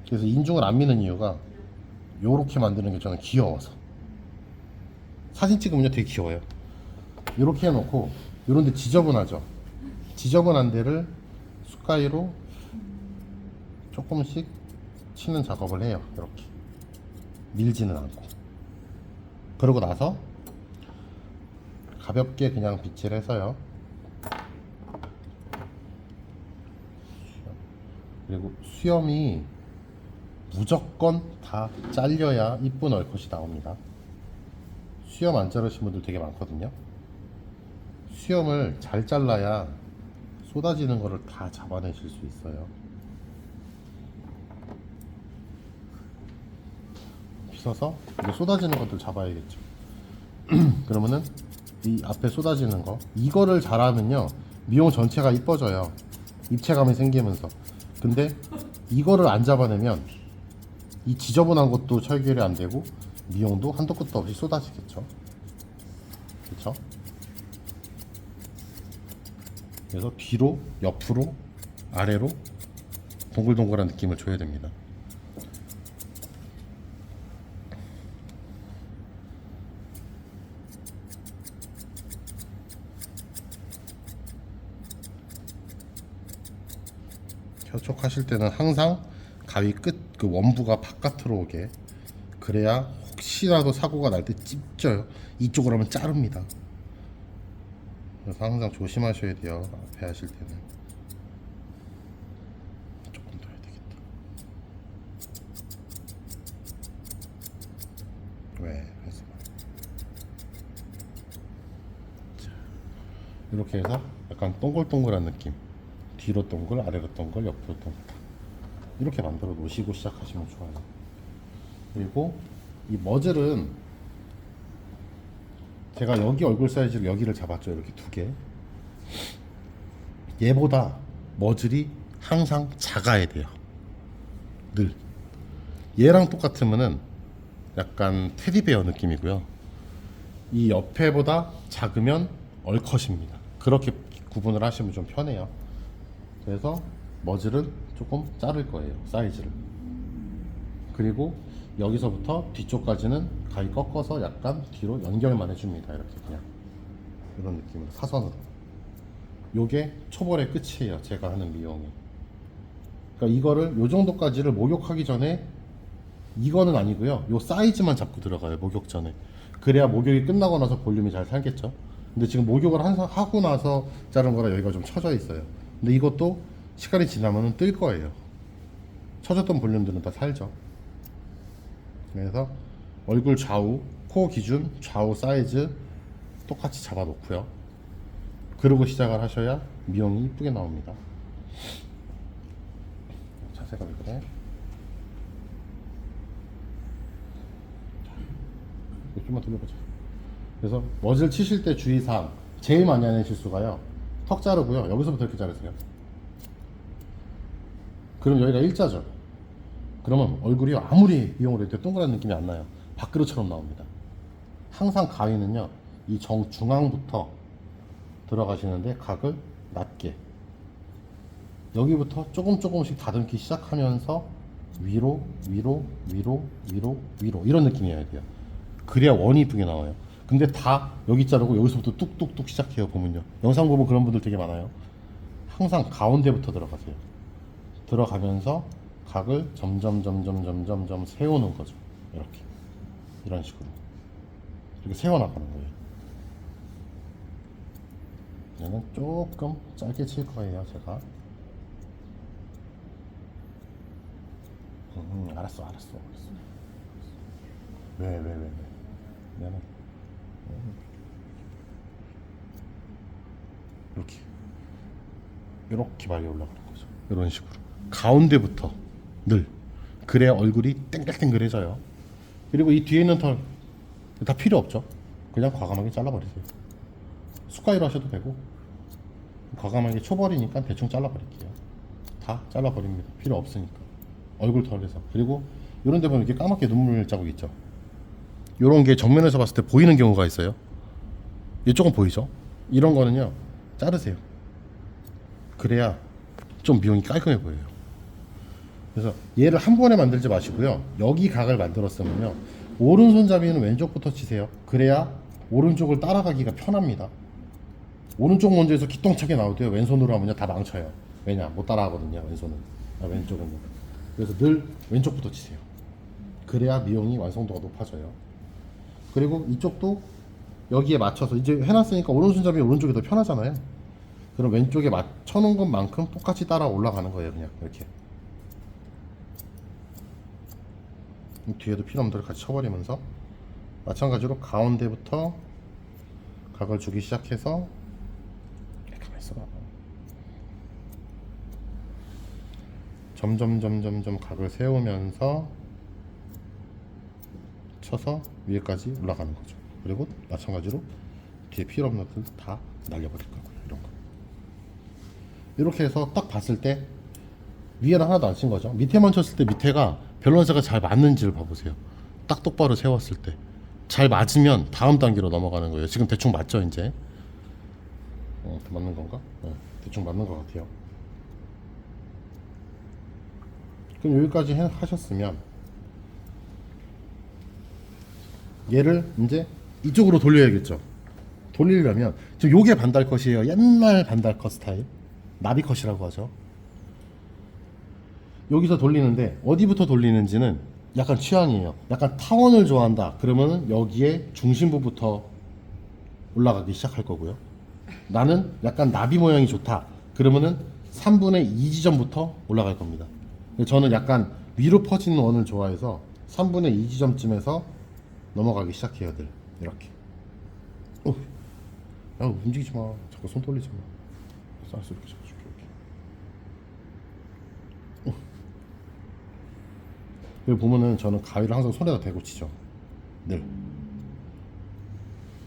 그래서 인중을 안 미는 이유가 요렇게 만드는 게 저는 귀여워서. 사진 찍으면요 되게 귀여워요. 이렇게 해놓고 요런데 지저분하죠. 지저분한 데를 숟가위로 조금씩 치는 작업을 해요. 이렇게 밀지는 않고. 그러고 나서 가볍게 그냥 빗질 해서요. 그리고 수염이 무조건 다 잘려야 이쁜 얼컷이 나옵니다. 수염 안 자르신 분들 되게 많거든요. 수염을 잘 잘라야 쏟아지는 거를 다 잡아내실 수 있어요. 빗어서 이제 쏟아지는 것들 잡아야겠죠. 그러면은 이 앞에 쏟아지는 거, 이거를 잘하면요 미용 전체가 이뻐져요. 입체감이 생기면서. 근데 이거를 안 잡아내면 이 지저분한 것도 철결이 안 되고 미용도 한도 끝도 없이 쏟아지겠죠. 그렇죠? 그래서 뒤로, 옆으로, 아래로 동글동글한 느낌을 줘야 됩니다. 협촉하실 때는 항상 가위 끝 그 원부가 바깥으로 오게, 그래야 혹시라도 사고가 날 때 찝져요. 이쪽으로 하면 자릅니다. 그래서 항상 조심하셔야 돼요. 앞에 하실 때는. 조금 더 해야 되겠다. 왜? 해서 자, 이렇게 해서 약간 동글동글한 느낌. 뒤로 동글, 아래로 동글, 옆으로 동글, 이렇게 만들어 놓으시고 시작하시면 좋아요. 그리고 이 머즐은 제가 여기 얼굴 사이즈를 여기를 잡았죠. 이렇게 두 개. 얘보다 머즐이 항상 작아야 돼요. 늘. 얘랑 똑같으면은 약간 테디베어 느낌이고요. 이 옆에보다 작으면 얼컷입니다. 그렇게 구분을 하시면 좀 편해요. 그래서 머즐은 조금 자를 거예요. 사이즈를. 그리고 여기서부터 뒤쪽까지는 가위 꺾어서 약간 뒤로 연결만 해줍니다. 이렇게 그냥 이런 느낌으로 사선으로. 요게 초벌의 끝이에요. 제가 하는 미용이. 그러니까 이거를 요 정도까지를 목욕하기 전에, 이거는 아니고요. 요 사이즈만 잡고 들어가요. 목욕 전에. 그래야 목욕이 끝나고 나서 볼륨이 잘 살겠죠. 근데 지금 목욕을 하고 나서 자른 거라 여기가 좀 처져 있어요. 근데 이것도 시간이 지나면 뜰 거예요. 처졌던 볼륨들은 다 살죠. 그래서 얼굴 좌우, 코 기준 좌우 사이즈 똑같이 잡아 놓고요. 그러고 시작을 하셔야 미용이 이쁘게 나옵니다. 자세가 왜 그래? 자, 좀만 돌려보자. 그래서 머즐 치실 때 주의사항, 제일 많이 하는 실수가요, 턱 자르고요. 여기서부터 이렇게 자르세요. 그럼 여기가 일자죠. 그러면 얼굴이 아무리 미용을 해도 동그란 느낌이 안 나요. 밥그릇처럼 나옵니다. 항상 가위는요, 이 중앙부터 들어가시는데 각을 낮게, 여기부터 조금씩 다듬기 시작하면서 위로 위로 위로 위로 위로 이런 느낌이어야 돼요. 그래야 원이 이쁘게 나와요. 근데 다 여기 자르고 여기서부터 뚝뚝뚝 시작해요. 보면요, 영상 보면 그런 분들 되게 많아요. 항상 가운데부터 들어가세요. 들어가면서 각을 점점 세우는 거죠. 이렇게, 이런 식으로 이렇게 세워나가는 거예요. 얘는 조금 짧게 칠 거예요. 제가. 알았어. 왜? 얘는 이렇게 많이 올라가는 거죠. 이런 식으로 가운데부터 늘. 그래야 얼굴이 땡글땡글해져요. 그리고 이 뒤에 있는 털 다 필요 없죠. 그냥 과감하게 잘라버리세요. 숟가위로 하셔도 되고, 과감하게 초벌이니까 대충 잘라버릴게요. 다 잘라버립니다. 필요 없으니까. 얼굴 털에서. 그리고 이런 데 보면 이렇게 까맣게 눈물 자국 있죠. 이런 게 정면에서 봤을 때 보이는 경우가 있어요. 이쪽은 보이죠. 이런 거는요, 자르세요. 그래야 좀 미용이 깔끔해 보여요. 그래서 얘를 한 번에 만들지 마시고요. 여기 각을 만들었으면요, 오른손잡이는 왼쪽부터 치세요. 그래야 오른쪽을 따라가기가 편합니다. 오른쪽 먼저 해서 기똥차게 나오도요, 왼손으로 하면요 다 망쳐요. 왜냐? 못 따라하거든요, 왼손은. 왼쪽은. 그래서 늘 왼쪽부터 치세요. 그래야 미용이 완성도가 높아져요. 그리고 이쪽도 여기에 맞춰서 이제 해놨으니까 오른손잡이 오른쪽이 더 편하잖아요. 그럼 왼쪽에 맞춰놓은 것만큼 똑같이 따라 올라가는 거예요. 그냥 이렇게. 뒤에도 필요 없는 대로 같이 쳐버리면서 마찬가지로 가운데부터 각을 주기 시작해서, 가만히 있어봐. 점점 각을 세우면서 쳐서 위에까지 올라가는 거죠. 그리고 마찬가지로 뒤에 필요 없는 것들 다 날려버릴 거고요. 이런 거. 이렇게 해서 딱 봤을 때 위에는 하나도 안 친 거죠. 밑에만 쳤을 때 밑에가 밸런스가 잘 맞는지를 봐보세요. 딱 똑바로 세웠을 때 잘 맞으면 다음 단계로 넘어가는 거예요. 지금 대충 맞죠, 이제? 맞는 건가? 대충 맞는 것 같아요. 그럼 여기까지 하셨으면 얘를 이제 이쪽으로 돌려야겠죠. 돌리려면 지금 요게 반달컷이에요. 옛날 반달컷 스타일, 나비컷이라고 하죠. 여기서 돌리는데 어디부터 돌리는지는 약간 취향이에요. 약간 타원을 좋아한다 그러면은 여기에 중심부부터 올라가기 시작할 거고요. 나는 약간 나비 모양이 좋다 그러면은 3분의 2 지점부터 올라갈 겁니다. 저는 약간 위로 퍼지는 원을 좋아해서 3분의 2 지점쯤에서 넘어가기 시작해요. 늘 이렇게. 야 움직이지 마. 자꾸 손 돌리지 마. 쌀수 이렇게 잡아줄게. 이렇게. 여기 보면은 저는 가위를 항상 손에다 대고 치죠. 늘.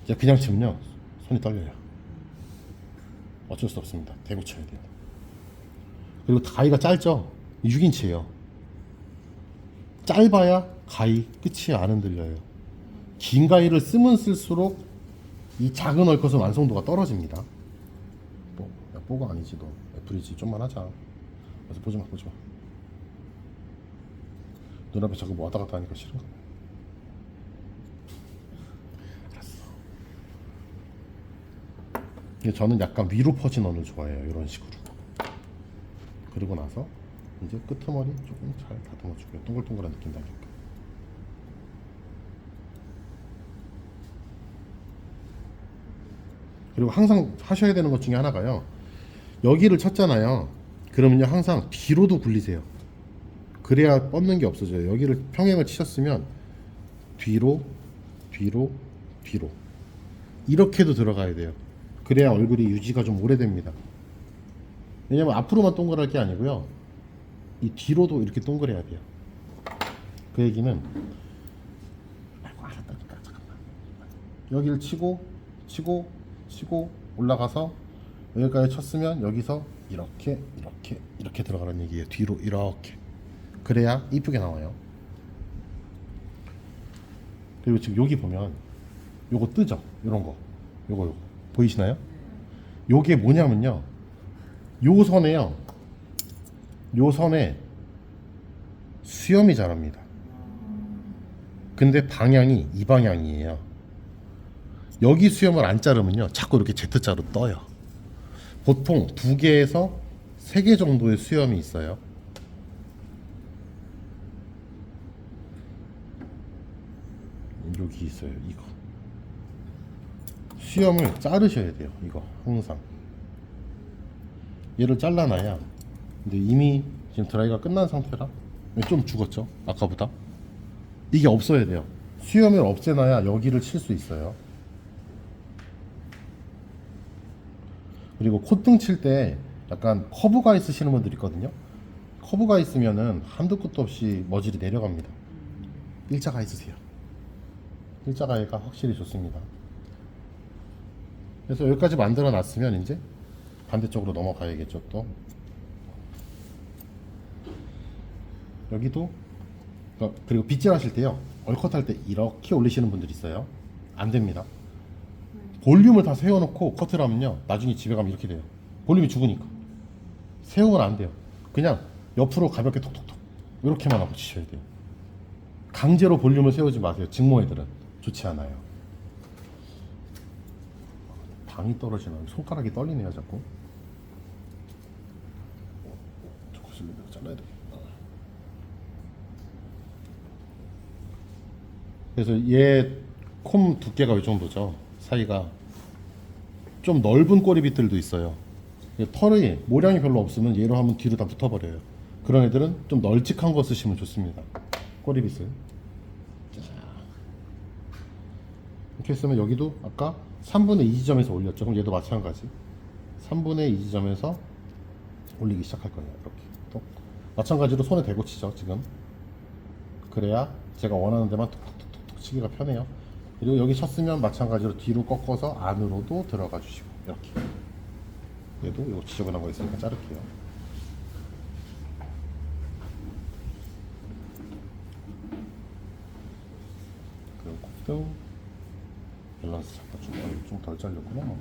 이제 그냥 치면요 손이 떨려요. 어쩔 수 없습니다. 대고 쳐야 돼요. 그리고 가위가 짧죠. 6인치예요. 짧아야 가위 끝이 안 흔들려요. 긴 가위를 쓰면 쓸수록 이 작은 얼컷은 완성도가 떨어집니다. 야 뽀가 아니지 너 애플이지 좀만 하자. 그래서 보지마 보지마. 눈앞에 자꾸 뭐 왔다 갔다 하니까 싫은가 봐. 알았어. 저는 약간 위로 퍼진 원을 좋아해요. 이런 식으로. 그리고 나서 이제 끄트머리 조금 잘 다듬어주고요. 동글동글한 느낌 나게끔. 그리고 항상 하셔야 되는 것 중에 하나가요. 여기를 쳤잖아요. 그러면요 항상 뒤로도 굴리세요. 그래야 뻗는 게 없어져요. 여기를 평행을 치셨으면 뒤로 뒤로 뒤로 이렇게도 들어가야 돼요. 그래야 얼굴이 유지가 좀 오래됩니다. 왜냐면 앞으로만 동그랄 게 아니고요. 이 뒤로도 이렇게 동그래야 돼요. 그 얘기는 아이고 알았다니까 잠깐만. 여기를 치고 올라가서 여기까지 쳤으면 여기서 이렇게 들어가는 얘기예요. 뒤로 이렇게. 그래야 이쁘게 나와요. 그리고 지금 여기 보면 요거 뜨죠? 요런 거. 요거 보이시나요? 요게 뭐냐면요. 요 선에요. 요 선에 수염이 자랍니다. 근데 방향이 이 방향이에요. 여기 수염을 안 자르면요 자꾸 이렇게 Z자로 떠요. 보통 2개에서 3개 정도의 수염이 있어요. 여기 있어요. 이거 수염을 자르셔야 돼요. 이거 항상 얘를 잘라놔야. 근데 이미 지금 드라이가 끝난 상태라 좀 죽었죠 아까보다. 이게 없어야 돼요. 수염을 없애놔야 여기를 칠 수 있어요. 그리고 콧등 칠 때 약간 커브가 있으시는 분들 있거든요. 커브가 있으면은 한도 끝도 없이 머질이 내려갑니다. 일자가 있으세요. 일자가위가 확실히 좋습니다. 그래서 여기까지 만들어 놨으면 이제 반대쪽으로 넘어가야겠죠. 또 여기도 그리고 빗질 하실 때요 얼컷 할 때 이렇게 올리시는 분들이 있어요. 안 됩니다. 볼륨을 다 세워놓고 커트를 하면요 나중에 집에 가면 이렇게 돼요. 볼륨이 죽으니까. 세우면 안 돼요. 그냥 옆으로 가볍게 톡톡톡 이렇게만 하고 치셔야 돼요. 강제로 볼륨을 세우지 마세요. 직모 애들은 좋지 않아요. 방이 떨어지나 손가락이 떨리네요 자꾸. 저 거슬리면 잘라야 되겠다. 그래서 얘 콤 두께가 이 정도죠. 사이가 좀 넓은 꼬리빗들도 있어요. 털이 모량이 별로 없으면 얘로 하면 뒤로 다 붙어버려요. 그런 애들은 좀 널찍한 거 쓰시면 좋습니다. 꼬리빗을 이렇게 했으면 여기도 아까 3분의 2 지점에서 올렸죠. 그럼 얘도 마찬가지 3분의 2 지점에서 올리기 시작할 거예요. 이렇게 또 마찬가지로 손에 대고 치죠 지금. 그래야 제가 원하는 데만 툭툭툭툭 치기가 편해요. 그리고 여기 쳤으면 마찬가지로 뒤로 꺾어서 안으로도 들어가 주시고 이렇게. 얘도 이거 지저분한 거 있으니까 자를게요. 그리고 콧등 밸런스 잠깐 좀 덜 잘렸구나.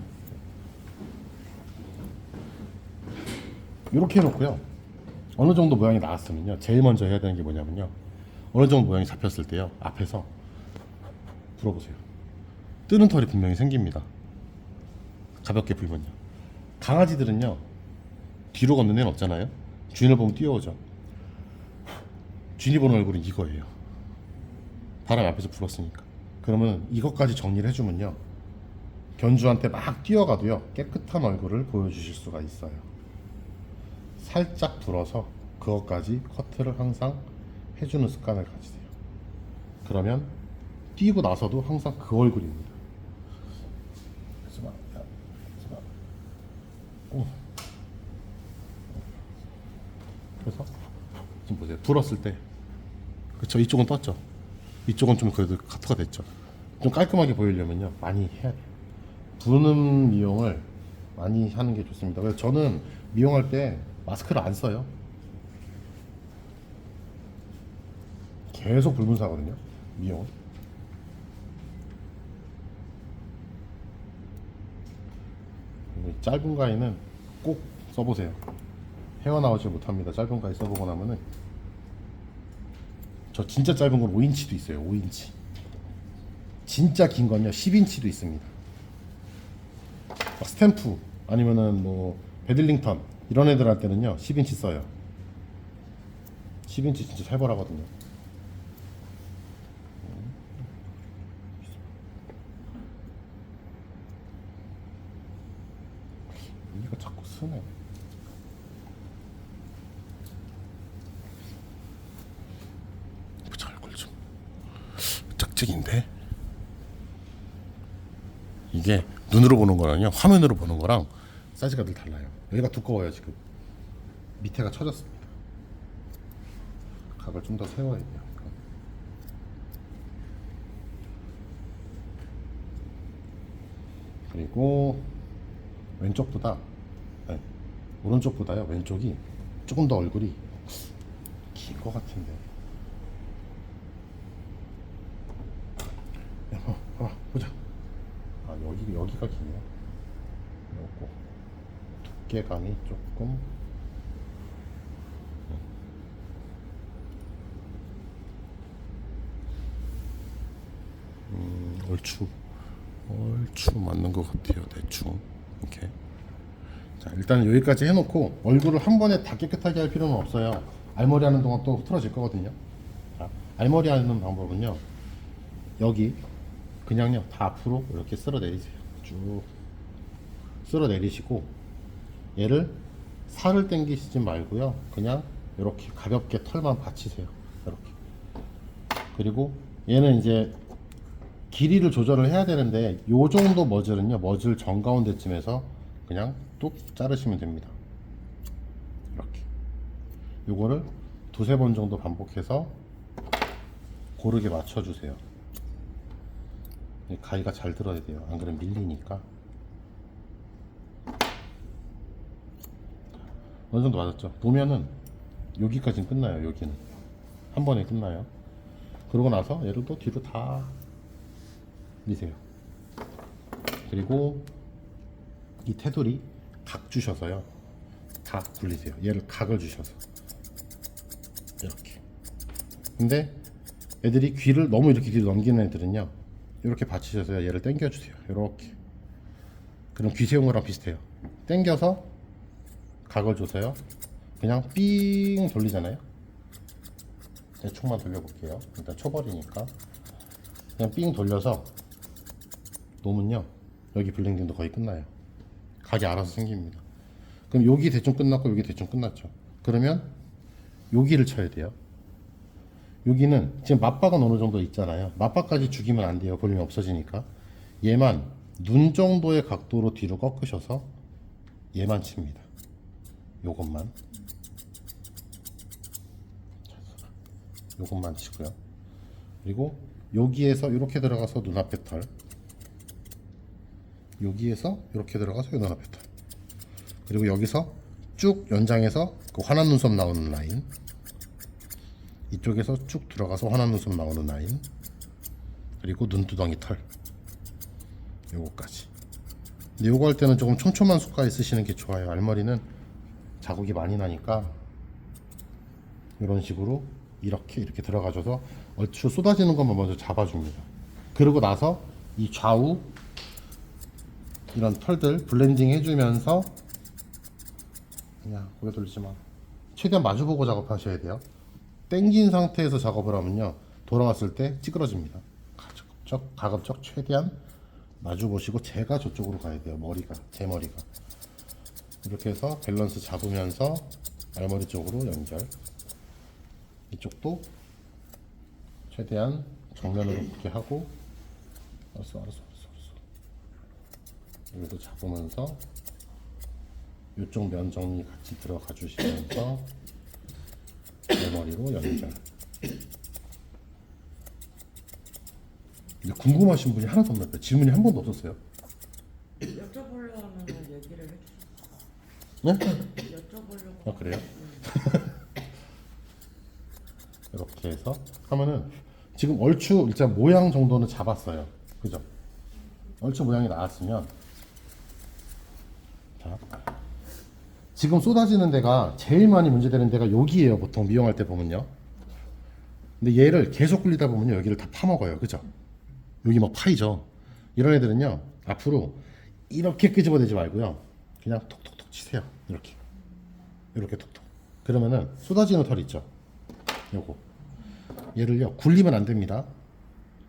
이렇게 해놓고요. 어느 정도 모양이 나왔으면요 제일 먼저 해야 되는 게 뭐냐면요 어느 정도 모양이 잡혔을 때요 앞에서 불어보세요. 뜨는 털이 분명히 생깁니다. 가볍게 불면요. 강아지들은요 뒤로 걷는 애는 없잖아요. 주인을 보면 뛰어오죠. 쥐니 보는 얼굴은 이거예요. 바람 앞에서 불었으니까. 그러면 이것까지 정리를 해주면요, 견주한테 막 뛰어가도요 깨끗한 얼굴을 보여주실 수가 있어요. 살짝 불어서 그것까지 커트를 항상 해주는 습관을 가지세요. 그러면 뛰고 나서도 항상 그 얼굴입니다. 그래서 지금 보세요. 불었을 때, 그쵸, 이쪽은 떴죠. 이쪽은 좀 그래도 커트가 됐죠. 좀 깔끔하게 보이려면요 많이 해야 돼요. 부는 미용을 많이 하는 게 좋습니다. 그래서 저는 미용할 때 마스크를 안 써요. 계속 불문사거든요, 미용은. 짧은 가위는 꼭 써보세요. 헤어나오지 못합니다. 짧은 가위 써보고 나면은. 저 진짜 짧은 건 5인치도 있어요. 5인치. 진짜 긴 건요 10인치도 있습니다. 막 스탬프 아니면은 뭐 베들링턴 이런 애들한테는요 10인치 써요. 10인치 진짜 살벌하거든요. 이거 자꾸 쓰네. 보자, 얼굴 좀 짝짝인데. 이게 눈으로 보는 거랑요 화면으로 보는 거랑 사이즈가 늘 달라요. 여기가 두꺼워요. 지금 밑에가 처졌습니다. 각을 좀 더 세워야 돼요. 그리고 왼쪽보다, 네, 오른쪽보다요 왼쪽이 조금 더 얼굴이 긴 것 같은데. 보자. 아, 여기가 기네요. 요거 두께감이 조금. 얼추 맞는 것 같아요. 대충 이렇게. 자, 일단 여기까지 해놓고 얼굴을 한 번에 다 깨끗하게 할 필요는 없어요. 알머리 하는 동안 또 흐트러질 거거든요. 자, 알머리 하는 방법은요, 여기 그냥요 다 앞으로 이렇게 쓸어 내리세요. 쭉 쓸어 내리시고, 얘를 살을 당기시지 말고요 그냥 이렇게 가볍게 털만 받치세요. 이렇게. 그리고 얘는 이제 길이를 조절을 해야 되는데, 요 정도 머즐은요 머즐 정가운데쯤에서 그냥 뚝 자르시면 됩니다. 이렇게. 요거를 두세 번 정도 반복해서 고르게 맞춰주세요. 가위가 잘 들어야 돼요. 안 그러면 밀리니까. 어느 정도 맞았죠? 보면은 여기까지는 끝나요. 여기는 한 번에 끝나요. 그러고 나서 얘를 또 뒤로 다 미세요. 그리고 이 테두리 각 주셔서요 다 굴리세요. 얘를 각을 주셔서 이렇게. 근데 애들이 귀를 너무 이렇게 뒤로 넘기는 애들은요 이렇게 받치셔서 얘를 당겨 주세요. 이렇게. 그럼 귀 세운 거랑 비슷해요. 당겨서 각을 줘서요 그냥 삥 돌리잖아요. 대충만 돌려볼게요. 일단 초벌이니까 그냥 삥 돌려서 놓으면요 여기 블링딩도 거의 끝나요. 각이 알아서 생깁니다. 그럼 여기 대충 끝났고 여기 대충 끝났죠. 그러면 여기를 쳐야 돼요. 여기는 지금 맞박은 어느 정도 있잖아요. 맞박까지 죽이면 안 돼요. 볼륨이 없어지니까. 얘만 눈 정도의 각도로 뒤로 꺾으셔서 얘만 칩니다. 요것만 치고요. 그리고 여기에서 이렇게 들어가서 눈앞에 털, 여기에서 이렇게 들어가서 요 눈앞에 털, 그리고 여기서 쭉 연장해서 그 환한 눈썹 나오는 라인, 이쪽에서 쭉 들어가서 환한 눈썹 나오는 라인, 그리고 눈두덩이 털, 요거까지. 근데 요거 할 때는 조금 촘촘한 숟가락 쓰시는 게 좋아요. 알머리는 자국이 많이 나니까 이런 식으로 이렇게 들어가줘서 얼추 쏟아지는 것만 먼저 잡아줍니다. 그러고 나서 이 좌우 이런 털들 블렌딩 해주면서, 그냥 고개 돌리지 마, 최대한 마주보고 작업하셔야 돼요. 당긴 상태에서 작업을 하면요 돌아왔을 때 찌그러집니다. 가급적 최대한 마주 보시고 제가 저쪽으로 가야 돼요. 머리가 제 머리가 이렇게 해서 밸런스 잡으면서 알머리 쪽으로 연결. 이쪽도 최대한 정면으로 붙게 하고 알았어. 여기도 잡으면서 이쪽 면 정리 같이 들어가 주시면서 알머리로 연결. 근데 궁금하신 분이 하나도 없나요? 질문이 한 번도 없었어요. 여쭤보려면 얘기를 해주세요. 네? 여쭤보려고. 아 그래요? 이렇게 해서 하면은 지금 얼추 일단 모양 정도는 잡았어요. 그죠? 얼추 모양이 나왔으면 자 지금 쏟아지는 데가 제일 많이 문제되는 데가 여기에요. 보통 미용할 때 보면요. 근데 얘를 계속 굴리다 보면요 여기를 다 파먹어요. 그죠? 여기 막 파이죠. 이런 애들은요 앞으로 이렇게 끄집어내지 말고요 그냥 톡톡톡 치세요. 이렇게 톡톡. 그러면은 쏟아지는 털 있죠. 요거 얘를요 굴리면 안 됩니다.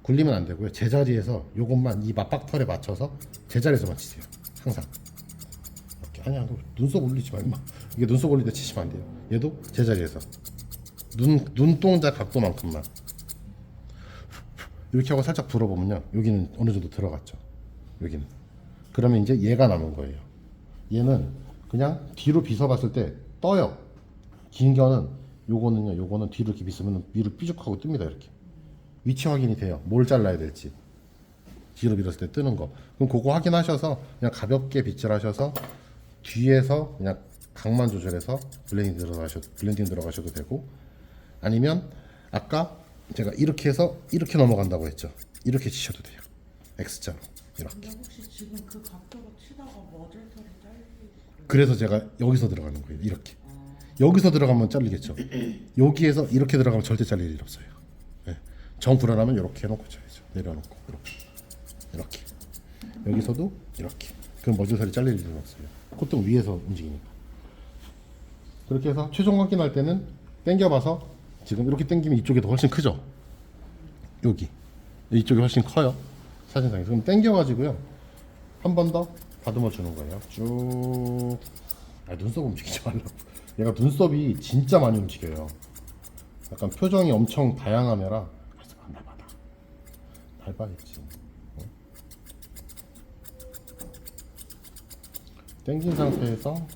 굴리면 안 되고요 제자리에서 요것만 이 맞박털에 맞춰서 제자리에서만 치세요. 항상 이렇게. 아니야 눈썹 올리지 마 임마. 이게 눈썹 올릴 때 치시면 안 돼요. 얘도 제자리에서 눈동자 각도만큼만 이렇게 하고 살짝 불어보면요 여기는 어느 정도 들어갔죠. 여기는 그러면 이제 얘가 남은 거예요. 얘는 그냥 뒤로 빗어봤을 때 떠요. 긴 거는 요거는 뒤로 이렇게 빗으면 위로 삐죽하고 뜹니다. 이렇게 위치 확인이 돼요. 뭘 잘라야 될지. 뒤로 밀었을 때 뜨는 거. 그럼 그거 확인하셔서 그냥 가볍게 빗질 하셔서 뒤에서 그냥 각만 조절해서 블렌딩 들어가셔도 되고, 아니면 아까 제가 이렇게 해서 이렇게 넘어간다고 했죠. 이렇게 치셔도 돼요. X자로 이렇게. 근데 혹시 지금 그 각도로 치다가 머들털이 잘리고 그래서 제가 여기서 들어가는 거예요. 이렇게. 여기서 들어가면 잘리겠죠. 여기에서 이렇게 들어가면 절대 잘릴 일 없어요. 네. 정 불안하면 이렇게 해놓고 쳐야죠. 내려놓고 이렇게. 여기서도 이렇게. 그럼 머리살이 잘릴 일은 없어요. 콧등 위에서 움직이니까. 그렇게 해서 최종 확인할 때는 당겨봐서 지금 이렇게 당기면 이쪽이 더 훨씬 크죠. 여기 이쪽이 훨씬 커요. 사진상에서. 그럼 당겨가지고요 한 번 더 다듬어 주는 거예요. 쭉. 눈썹 움직이지 말라고. 얘가 눈썹이 진짜 많이 움직여요. 약간 표정이 엄청 다양한 애라. 밟아야지. 당긴 상태에서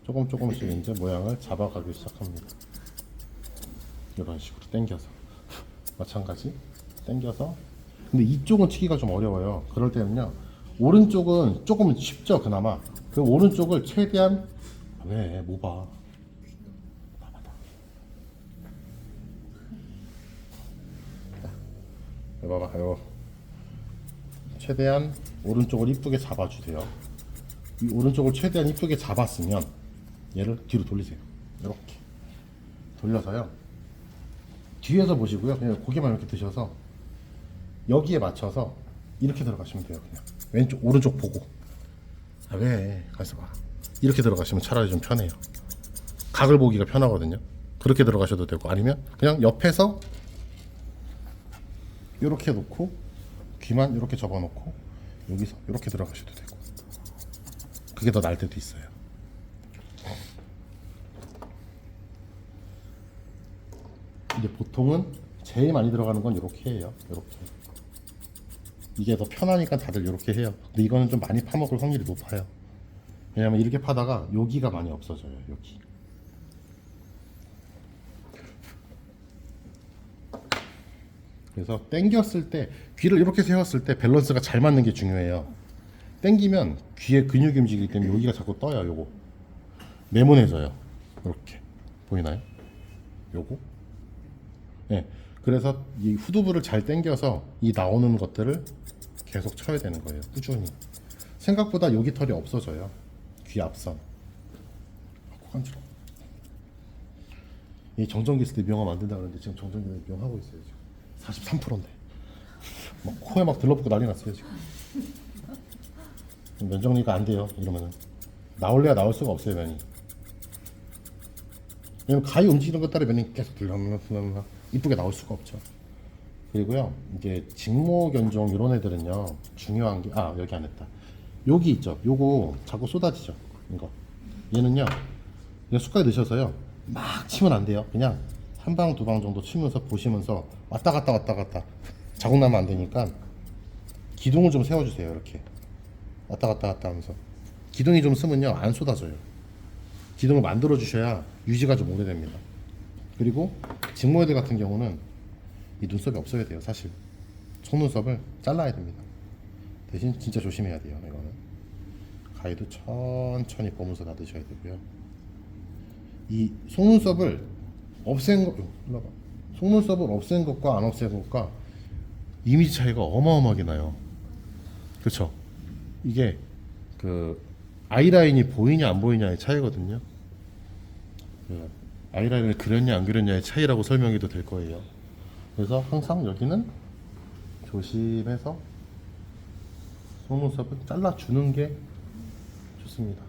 조금씩 이제 모양을 잡아가기 시작합니다. 이런 식으로 당겨서. 마찬가지 당겨서. 근데 이쪽은 치기가 좀 어려워요. 그럴 때는요 오른쪽은 조금 쉽죠. 그나마. 그 오른쪽을 최대한 왜 뭐 봐. 봐봐요. 최대한 오른쪽을 이쁘게 잡아주세요. 이 오른쪽을 최대한 이쁘게 잡았으면 얘를 뒤로 돌리세요. 이렇게 돌려서요. 뒤에서 보시고요. 그냥 고개만 이렇게 드셔서 여기에 맞춰서 이렇게 들어가시면 돼요. 그냥 왼쪽 오른쪽 보고. 왜? 가서 봐. 이렇게 들어가시면 차라리 좀 편해요. 각을 보기가 편하거든요. 그렇게 들어가셔도 되고, 아니면 그냥 옆에서 이렇게 놓고 귀만 이렇게 접어놓고 여기서 이렇게 들어가셔도 되고, 그게 더 나을 때도 있어요. 근데 보통은 제일 많이 들어가는 건 이렇게 해요. 이렇게. 이게 더 편하니까 다들 이렇게 해요. 근데 이거는 좀 많이 파먹을 확률이 높아요. 왜냐면 이렇게 파다가 여기가 많이 없어져요. 여기. 그래서 당겼을 때, 귀를 이렇게 세웠을 때 밸런스가 잘 맞는 게 중요해요. 당기면 귀에 근육이 움직이기 때문에 여기가 자꾸 떠요. 요거 네모내져요. 이렇게 보이나요? 요거. 네. 그래서 이 후두부를 잘 당겨서 이 나오는 것들을 계속 쳐야 되는 거예요. 꾸준히. 생각보다 여기 털이 없어져요. 귀 앞선. 간지러워. 이 정전기 있을 때 미용화 만든다 그러는데 지금 정전기는 미용하고 있어요. 지금 43%인데 막 코에 막 들러붙고 난리 났어요. 지금 면 정리가 안 돼요. 이러면은 나올래야 나올 수가 없어요. 면이. 왜냐면 가위 움직이는 것 따라 면이 계속 들려면 이쁘게 나올 수가 없죠. 그리고요 이제 직모 견종 이런 애들은요 중요한 게 여기 안 했다. 여기 있죠. 요거 자꾸 쏟아지죠. 이거 얘는요 그냥 숟가락 넣으셔서요 막 치면 안 돼요. 그냥 한 방 두 방 정도 치면서 보시면서 왔다 갔다 자국 나면 안 되니까 기둥을 좀 세워주세요. 이렇게 왔다 갔다 하면서 기둥이 좀 쓰면요 안 쏟아져요. 기둥을 만들어 주셔야 유지가 좀 오래됩니다. 그리고 직모애들 같은 경우는 이 눈썹이 없어야 돼요. 사실 속눈썹을 잘라야 됩니다. 대신 진짜 조심해야 돼요. 이거는 가위도 천천히 보면서 놔두셔야 되고요. 이 속눈썹을 없앤 거 일로 와봐. 속눈썹을 없앤 것과 안 없앤 것과 이미지 차이가 어마어마하게 나요. 그렇죠? 이게 그 아이라인이 보이냐 안 보이냐의 차이거든요. 그 아이라인을 그렸냐 안 그렸냐의 차이라고 설명해도 될 거예요. 그래서 항상 여기는 조심해서 속눈썹을 잘라주는 게 좋습니다.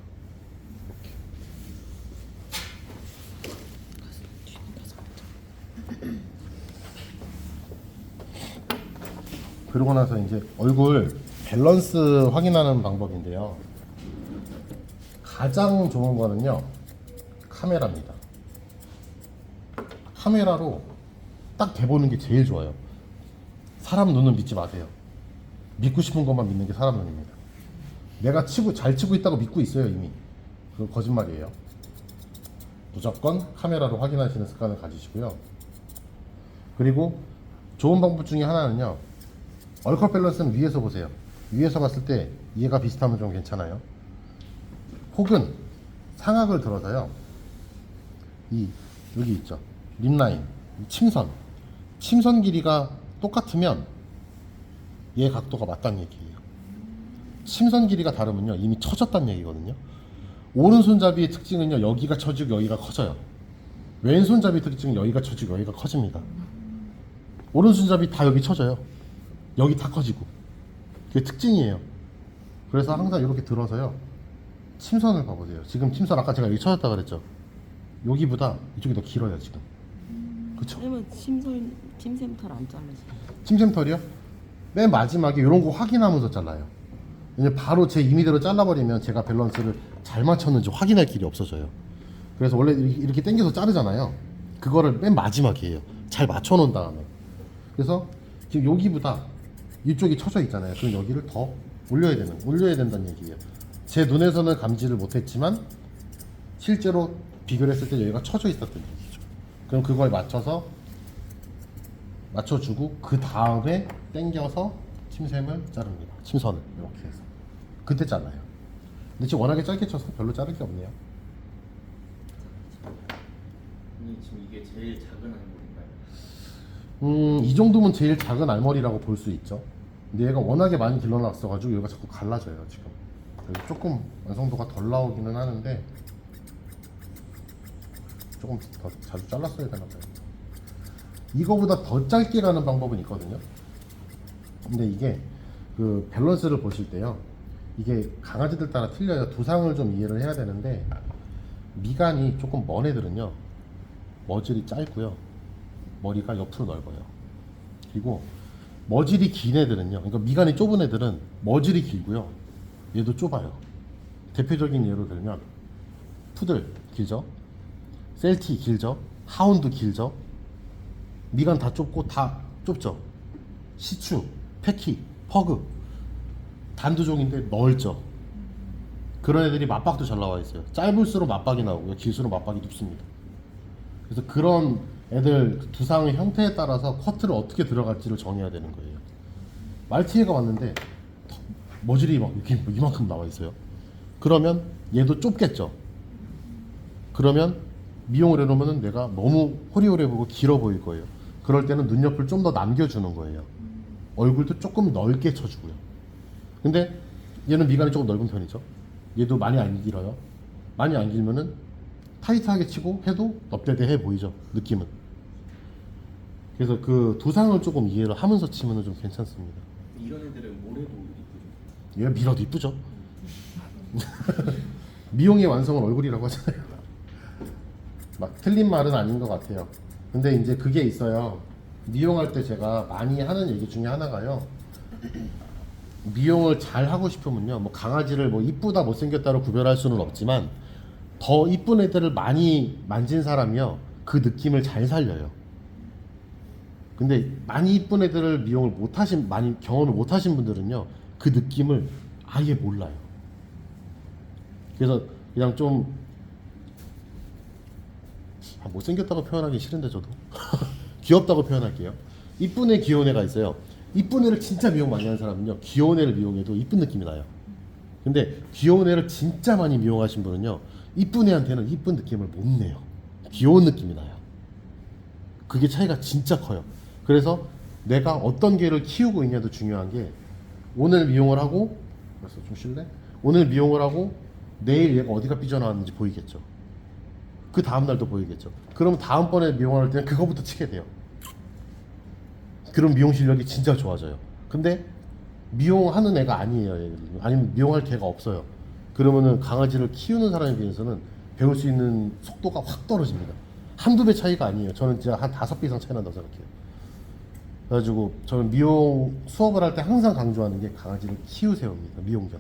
그러고 나서 이제 얼굴 밸런스 확인하는 방법인데요. 가장 좋은 거는요 카메라입니다. 카메라로 딱 대보는 게 제일 좋아요. 사람 눈은 믿지 마세요. 믿고 싶은 것만 믿는 게 사람 눈입니다. 내가 잘 치고 있다고 믿고 있어요 이미. 그거 거짓말이에요. 무조건 카메라로 확인하시는 습관을 가지시고요. 그리고 좋은 방법 중에 하나는요 얼컷 밸런스는 위에서 보세요. 위에서 봤을 때 얘가 비슷하면 좀 괜찮아요. 혹은 상악을 들어서요 여기 있죠 립라인 침선 길이가 똑같으면 얘 각도가 맞다는 얘기예요. 침선 길이가 다르면요 이미 처졌다는 얘기거든요. 오른손잡이의 특징은요 여기가 처지고 여기가 커져요. 왼손잡이 특징은 여기가 처지고 여기가 커집니다. 오른손잡이 다 여기 처져요. 여기 다 커지고. 그게 특징이에요. 그래서 항상 이렇게 들어서요 침선을 봐보세요. 지금 침선 아까 제가 여기 쳐졌다 그랬죠. 여기보다 이쪽이 더 길어요 지금. 그쵸? 그러면 침샘털 안 잘라서. 침샘털이요? 맨 마지막에 이런 거 확인하면서 잘라요. 왜냐면 바로 제 임의대로 잘라버리면 제가 밸런스를 잘 맞췄는지 확인할 길이 없어져요. 그래서 원래 이렇게 당겨서 자르잖아요. 그거를 맨 마지막이에요. 잘 맞춰놓은 다음에. 그래서 지금 여기보다 이쪽이 처져 있잖아요. 그럼 여기를 더 올려야 된다는 얘기예요. 제 눈에서는 감지를 못했지만 실제로 비교를 했을 때 여기가 처져 있었던 얘기죠. 그럼 그걸 맞춰주고 그 다음에 당겨서 침샘을 자릅니다. 침선을 이렇게 해서 그때 잘라요. 근데 지금 워낙에 짧게 쳐서 별로 자를 게 없네요. 지금 이게 제일 작은 알머리인가요? 이 정도면 제일 작은 알머리라고 볼 수 있죠. 근데 얘가 워낙에 많이 길러놨어가지고 얘가 자꾸 갈라져요 지금. 그래서 조금 완성도가 덜 나오기는 하는데 조금 더 자주 잘랐어야 되나 봐요. 이거보다 더 짧게 가는 방법은 있거든요. 근데 이게 그 밸런스를 보실 때요 이게 강아지들 따라 틀려요. 두상을 좀 이해를 해야 되는데 미간이 조금 먼 애들은요 머질이 짧고요 머리가 옆으로 넓어요. 그리고 머질이 긴 애들은요 그러니까 미간이 좁은 애들은 머질이 길고요 얘도 좁아요. 대표적인 예로 들면 푸들 길죠, 셀티 길죠, 하운드 길죠. 미간 다 좁고 다 좁죠. 시추, 패키, 퍼그 단두종인데 넓죠. 그런 애들이 맞박도 잘 나와 있어요. 짧을수록 맞박이 나오고요 길수록 맞박이 눕습니다. 그래서 그런 애들 두상의 형태에 따라서 커트를 어떻게 들어갈지를 정해야 되는 거예요. 말티에가 왔는데 머질이 막 이렇게 이만큼 나와 있어요. 그러면 얘도 좁겠죠. 그러면 미용을 해놓으면 내가 너무 호리호리해 보고 길어 보일 거예요. 그럴 때는 눈옆을 좀 더 남겨주는 거예요. 얼굴도 조금 넓게 쳐주고요. 근데 얘는 미간이 조금 넓은 편이죠. 얘도 많이 안 길어요. 많이 안 길면은 타이트하게 치고 해도 넙대대해 보이죠, 느낌은. 그래서 그 두상을 조금 이해를 하면서 치면 좀 괜찮습니다. 이런 애들은 모래도 이쁘죠. 얘가 밀어도 이쁘죠. 미용의 완성은 얼굴이라고 하잖아요. 막 틀린 말은 아닌 것 같아요. 근데 이제 그게 있어요. 미용할 때 제가 많이 하는 얘기 중에 하나가요. 미용을 잘 하고 싶으면요, 뭐 강아지를 뭐 이쁘다 못생겼다로 구별할 수는 없지만 더 이쁜 애들을 많이 만진 사람이요, 그 느낌을 잘 살려요. 근데 많이 이쁜 애들을 미용을 못하신, 많이 경험을 못하신 분들은요, 그 느낌을 아예 몰라요. 그래서 그냥 좀 못생겼다고 표현하기 싫은데 저도 귀엽다고 표현할게요. 이쁜 애 귀여운 애가 있어요. 이쁜 애를 진짜 미용 많이 하는 사람은요, 귀여운 애를 미용해도 이쁜 느낌이 나요. 근데 귀여운 애를 진짜 많이 미용하신 분은요, 이쁜 애한테는 이쁜 느낌을 못 내요. 귀여운 느낌이 나요. 그게 차이가 진짜 커요. 그래서 내가 어떤 개를 키우고 있냐도 중요한 게, 오늘 미용을 하고, 그래서 좀 쉴래? 오늘 미용을 하고 내일 얘가 어디가 삐져나왔는지 보이겠죠. 그 다음날도 보이겠죠. 그럼 다음번에 미용할 때는 그거부터 치게 돼요. 그럼 미용 실력이 진짜 좋아져요. 근데 미용하는 애가 아니에요. 아니면 미용할 개가 없어요. 그러면은 강아지를 키우는 사람에 비해서는 배울 수 있는 속도가 확 떨어집니다. 한두 배 차이가 아니에요. 저는 진짜 한 5배 이상 차이 난다고 생각해요. 그래가지고 저는 미용 수업을 할 때 항상 강조하는 게 강아지를 키우세요입니다. 미용견.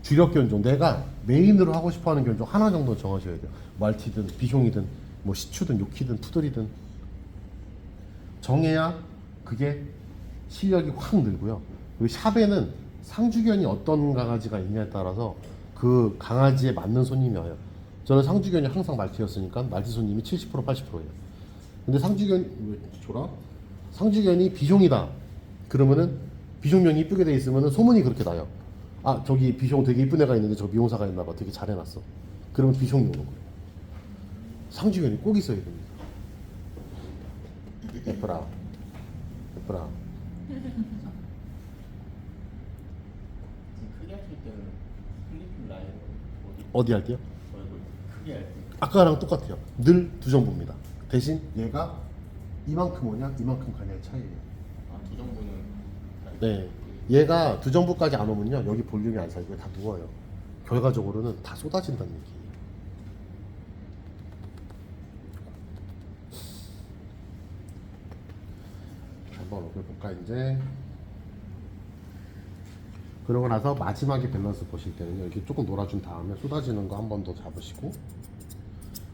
주력 견종, 내가 메인으로 하고 싶어하는 견종 하나 정도 정하셔야 돼요. 말티든 비숑이든 뭐 시추든 요키든 푸들이든 정해야 그게 실력이 확 늘고요. 그리고 샵에는 상주견이 어떤 강아지가 있냐에 따라서 그 강아지에 맞는 손님이 와요. 저는 상주견이 항상 말티였으니까 말티 손님이 70% 80%예요. 근데 상주견이 왜 줘라? 상주견이 비숑이다. 그러면은 비숑견이 이쁘게 돼 있으면은 소문이 그렇게 나요. 아, 저기 비숑 되게 이쁜 애가 있는데 저 미용사가 있나봐. 되게 잘 해놨어. 그러면 비숑이 오는 거예요. 상주견이 꼭 있어야 됩니다. 예쁘라. 예쁘라. 크게 하실 때는 필리핀 라인 어디 할게요? 얼굴 크게 할 때. 아까랑 똑같아요. 늘 두 정보입니다. 대신 얘가 이만큼 오냐 이만큼 가냐의 차이예요. 아두 정도는 네. 얘가 두 정보까지 안 오면요, 여기 볼륨이 안 살고 다 누워요. 결과적으로는 다 쏟아진다는 얘기예요. 한번 얼굴 볼까 이제. 그러고 나서 마지막에 밸런스 보실 때는요, 이렇게 조금 놀아준 다음에 쏟아지는 거 한 번 더 잡으시고,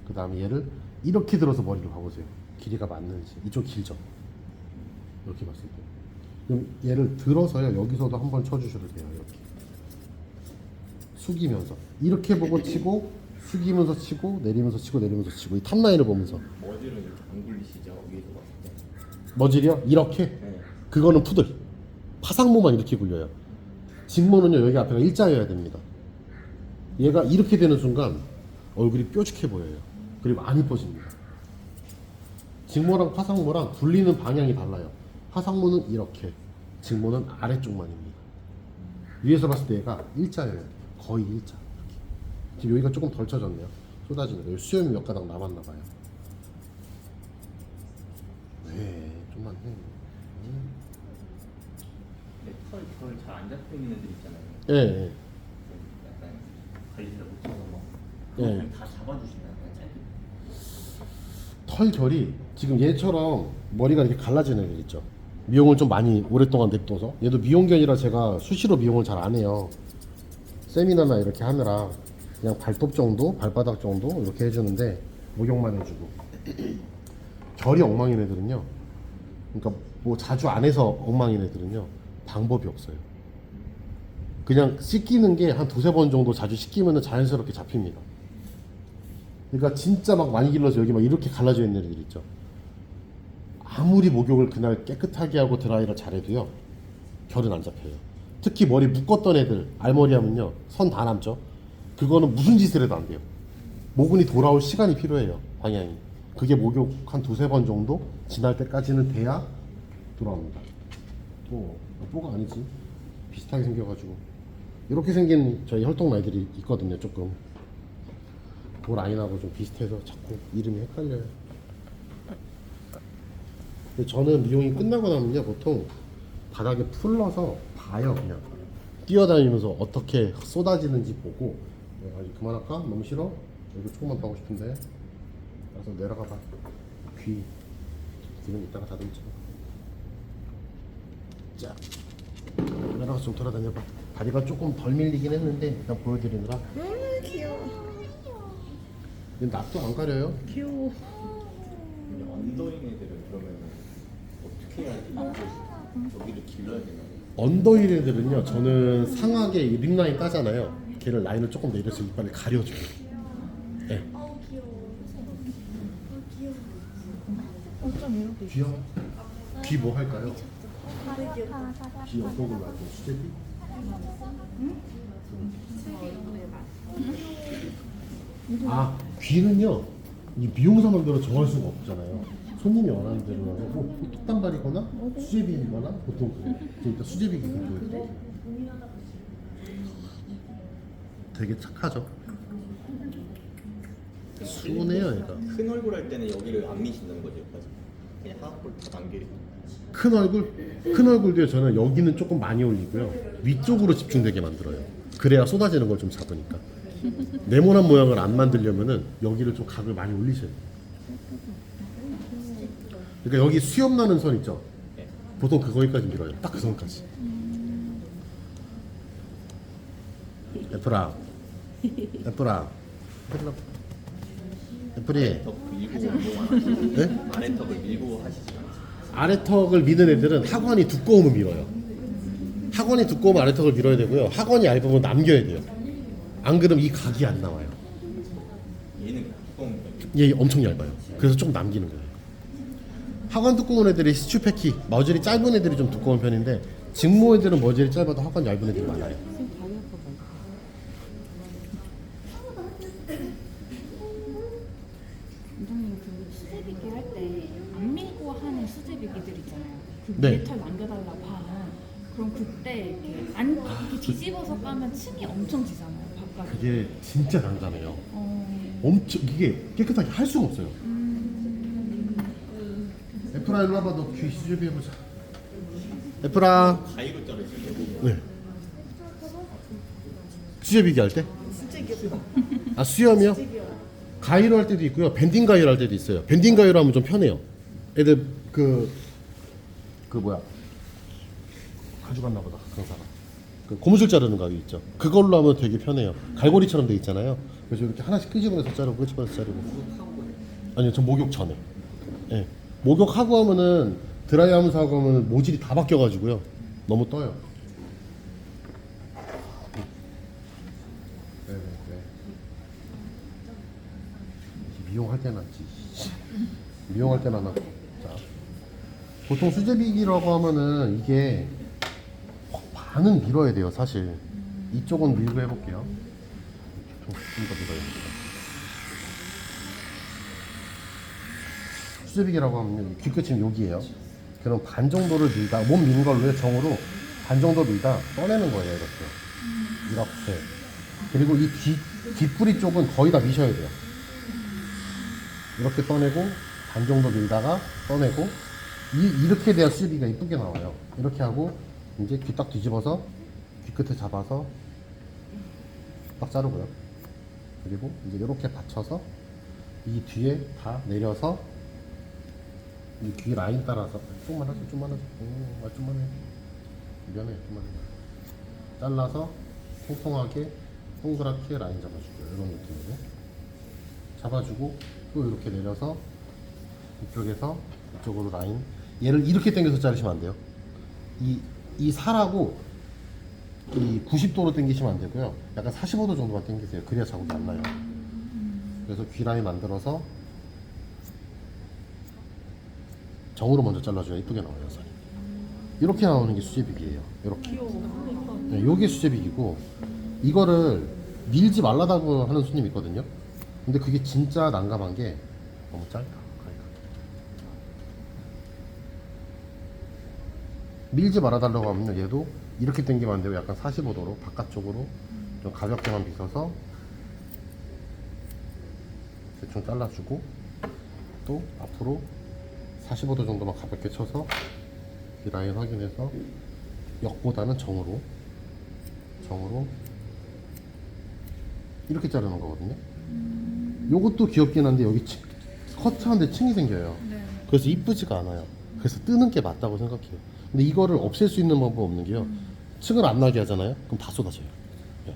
그 다음에 얘를 이렇게 들어서 머리를 봐보세요. 길이가 맞는지. 이쪽 길죠? 이렇게 봤을 때. 그럼 얘를 들어서요, 여기서도 한번 쳐주셔도 돼요. 이렇게 숙이면서 이렇게 보고 치고, 숙이면서 치고, 내리면서 치고, 내리면서 치고, 이 탑라인을 보면서. 머리를 이렇게 안 굴리시죠? 위에서 봤을 때. 머질이요? 이렇게? 네. 그거는 푸들. 파상모만 이렇게 굴려요. 직모는요, 여기 앞에가 일자여야 됩니다. 얘가 이렇게 되는 순간 얼굴이 뾰족해 보여요. 그리고 안 이뻐집니다. 직모랑 파상모랑 굴리는 방향이 달라요. 파상모는 이렇게, 직모는 아래쪽만입니다. 위에서 봤을 때 얘가 일자여야 돼요. 거의 일자. 이렇게. 지금 여기가 조금 덜 쳐졌네요. 쏟아지는 거. 여기 수염이 몇 가닥 남았나 봐요. 네, 좀만 해. 털 잘 안 잡혀 있는 애들 있잖아요. 예, 예. 약간 관리를 못해서 막 네. 그냥 다 잡아주시나요? 그냥 짧게. 털결이 지금 얘처럼 머리가 이렇게 갈라지는 애 있죠. 미용을 좀 많이 오랫동안 냅둬서. 얘도 미용견이라 제가 수시로 미용을 잘 안 해요. 세미나나 이렇게 하느라 그냥 발톱 정도, 발바닥 정도 이렇게 해주는데 목욕만 해주고. 결이 엉망인 애들은요, 그러니까 뭐 자주 안 해서 엉망인 애들은요, 방법이 없어요. 그냥 씻기는 게 한 두세 번 정도 자주 씻기면은 자연스럽게 잡힙니다. 그러니까 진짜 막 많이 길러서 여기 막 이렇게 갈라져 있는 애들 있죠. 아무리 목욕을 그날 깨끗하게 하고 드라이를 잘해도요, 결은 안 잡혀요. 특히 머리 묶었던 애들, 알머리 하면요, 선 다 남죠. 그거는 무슨 짓을 해도 안 돼요. 모근이 돌아올 시간이 필요해요, 방향이. 그게 목욕 한 두세 번 정도 지날 때까지는 돼야 돌아옵니다. 뽀가 아니지. 비슷하게 생겨가지고. 이렇게 생긴 저희 혈통 라인들이 있거든요, 조금. 그 라인하고 좀 비슷해서 자꾸 이름이 헷갈려요. 근데 저는 미용이 끝나고 나면요, 보통 바닥에 풀러서 봐요. 그냥 뛰어다니면서 어떻게 쏟아지는지 보고, 내가 이제 그만할까? 너무 싫어? 여기 조금만 더 하고 싶은데. 가서 내려가 봐. 귀는 이따가 다듬자. 자, 내려가서 좀 돌아다녀봐. 다리가 조금 덜 밀리긴 했는데 그냥 보여드리느라. 귀여워. 근데 낯도 안 가려요. 귀여워. 언더인 애들은 그러면 어떻게 해야 돼? 여기를 길러야 되나? 언더힐 애들은요, 저는 상하게 립라인 따잖아요. 걔를 라인을 조금 내려서 이빨을 가려줘요. 네. 귀여워. 귀 뭐 할까요? 귀 어떤 걸로 할까요? 수제비? 아, 귀는요, 이 미용사만대로 정할 수가 없잖아요. 손님이 원하는 대로 하고, 뭐 톡단발이거나 수제비이거나 보통 그래요. 일단 수제비 귀 보여드릴게요. 되게 착하죠? 순해요, 얘가. 큰 얼굴 할 때는 여기를 안 미신다는 거죠, 여기까지. 그냥 하악볼 다 남겨. 큰 얼굴? 큰 얼굴도요, 저는 여기는 조금 많이 올리고요. 위쪽으로 집중되게 만들어요. 그래야 쏟아지는 걸 좀 잡으니까. 네모난 모양을 안 만들려면은 여기를 좀 각을 많이 올리셔야 돼요. 그러니까 여기 수염 나는 선 있죠? 네. 보통 거기까지 밀어요. 딱 그 선까지. 애플아. 애플아. 애플이. 턱 밀고 운동 안 하시죠? 네? 아래턱을 밀고 하시지 않으세요? 아래턱을 미는 애들은 하관이 두꺼우면 밀어요. 하관이 두꺼우면 아래턱을 밀어야 되고요. 하관이 얇으면 남겨야 돼요. 안 그러면 이 각이 안 나와요. 얘는 두꺼운 편이에요. 얘 엄청 얇아요. 그래서 좀 남기는 거예요. 하관 두꺼운 애들이 스튜페키, 머질이 짧은 애들이 좀 두꺼운 편인데 직모 애들은 머질이 짧아도 하관 얇은 애들이 많아요. 원장님 그 수제비기 할 때 안 밀고 하는 수제비기들 있잖아요. 그 네. 메탈 남겨달라고 하는. 그럼 그때 이렇게 안 이렇게 뒤집어서 까면 층이 엄청 지잖아요. 바깥에. 그게 진짜 난감해요. 어. 엄청 이게 깨끗하게 할 수가 없어요. 애플아 일로 와봐. 너 귀 수제비 해보자. 애플아. 가위로 자르시려고. 네. 수제비기 할 때? 아, 수염이요? 가위로 할 때도 있고요. 밴딩 가위로 할 때도 있어요. 밴딩 가위로 하면 좀 편해요. 애들 그 뭐야? 가져갔나 보다. 그런 사람. 그 고무줄 자르는 가위 있죠. 그걸로 하면 되게 편해요. 갈고리처럼 돼 있잖아요. 그래서 이렇게 하나씩 끄집어내서 자르고 끄집어내서 자르고. 아니요, 저 목욕 전에. 예. 네. 목욕하고 하면은 드라이 하면서 하고 하면은 모질이 다 바뀌어가지고요. 너무 떠요. 네. 미용할 때는 하지. 미용할 때는 안 하고. 자, 보통 수제비기라고 하면은 이게 반은 밀어야 돼요, 사실. 이쪽은 밀고 해볼게요. 좀 더 밀어야 됩니다. 수제비기라고 하면 귀 끝이 여기에요. 그럼 반 정도를 밀다, 몸 미는 걸로요, 정으로 반 정도 밀다 떠내는 거예요, 이렇게. 이렇게. 그리고 이 뒷뿌리 쪽은 거의 다 미셔야 돼요. 이렇게 떠내고 반 정도 밀다가 떠내고 이렇게 돼야 수제비가 이쁘게 나와요. 이렇게 하고 이제 귀 딱 뒤집어서 귀 끝에 잡아서 딱 자르고요. 그리고 이제 이렇게 받쳐서 이 뒤에 다 내려서 이 귀 라인 따라서 좀만 하죠. 좀만 해. 미안해. 좀만 해. 잘라서 통통하게 동그랗게 라인 잡아주고요. 이런 느낌으로 잡아주고 또 이렇게 내려서 이쪽에서 이쪽으로 라인, 얘를 이렇게 당겨서 자르시면 안 돼요. 이 살하고 이 90도로 당기시면 안 되고요. 약간 45도 정도만 당기세요. 그래야 자국이 안 나요. 그래서 귀 라인 만들어서 정으로 먼저 잘라줘야 이쁘게 나와요, 살이. 이렇게 나오는 게 수제비기예요. 이렇게. 네, 요게 수제비기고, 이거를 밀지 말라고 하는 손님이 있거든요. 근데 그게 진짜 난감한 게 너무 짧다. 가위가. 밀지 말아달라고 하면 얘도 이렇게 당기면 안 되고 약간 45도로 바깥쪽으로 좀 가볍게만 빗어서 대충 잘라주고, 또 앞으로 45도 정도만 가볍게 쳐서 이 라인 확인해서 역보다는 정으로 이렇게 자르는 거거든요. 요것도 귀엽긴 한데 여기 커트하는데 층이 생겨요. 네. 그래서 이쁘지가 않아요. 그래서 뜨는 게 맞다고 생각해요. 근데 이거를 없앨 수 있는 방법 없는 게요. 층을 안 나게 하잖아요. 그럼 다 쏟아져요. 예.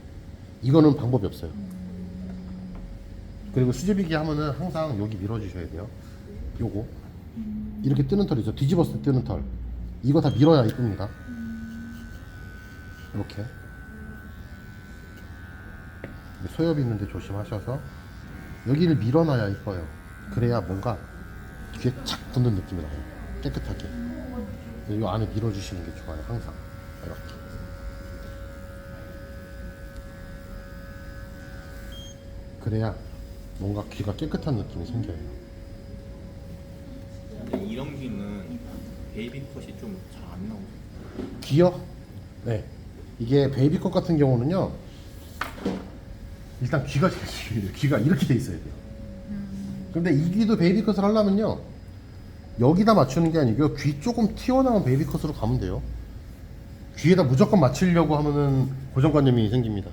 이거는 방법이 없어요. 그리고 수제비기 하면은 항상 여기 밀어주셔야 돼요. 요거 이렇게 뜨는 털이죠. 뒤집었을 때 뜨는 털. 이거 다 밀어야 이쁩니다. 이렇게 소엽 있는데 조심하셔서 여기를 밀어놔야 이뻐요. 그래야 뭔가 귀에 착 붙는 느낌이 나요. 깨끗하게. 이 안에 밀어주시는 게 좋아요. 항상 이렇게. 그래야 뭔가 귀가 깨끗한 느낌이 생겨요. 근데 이런 귀는 베이비 컷이 좀 잘 안 나오죠. 귀요? 네. 이게 베이비컷 같은 경우는요. 일단 귀가 제일 중요해요. 귀가 이렇게 돼 있어야 돼요. 근데 이 귀도 베이비컷을 하려면요. 여기다 맞추는 게 아니고요. 귀 조금 튀어나온 베이비컷으로 가면 돼요. 귀에다 무조건 맞추려고 하면은 고정관념이 생깁니다.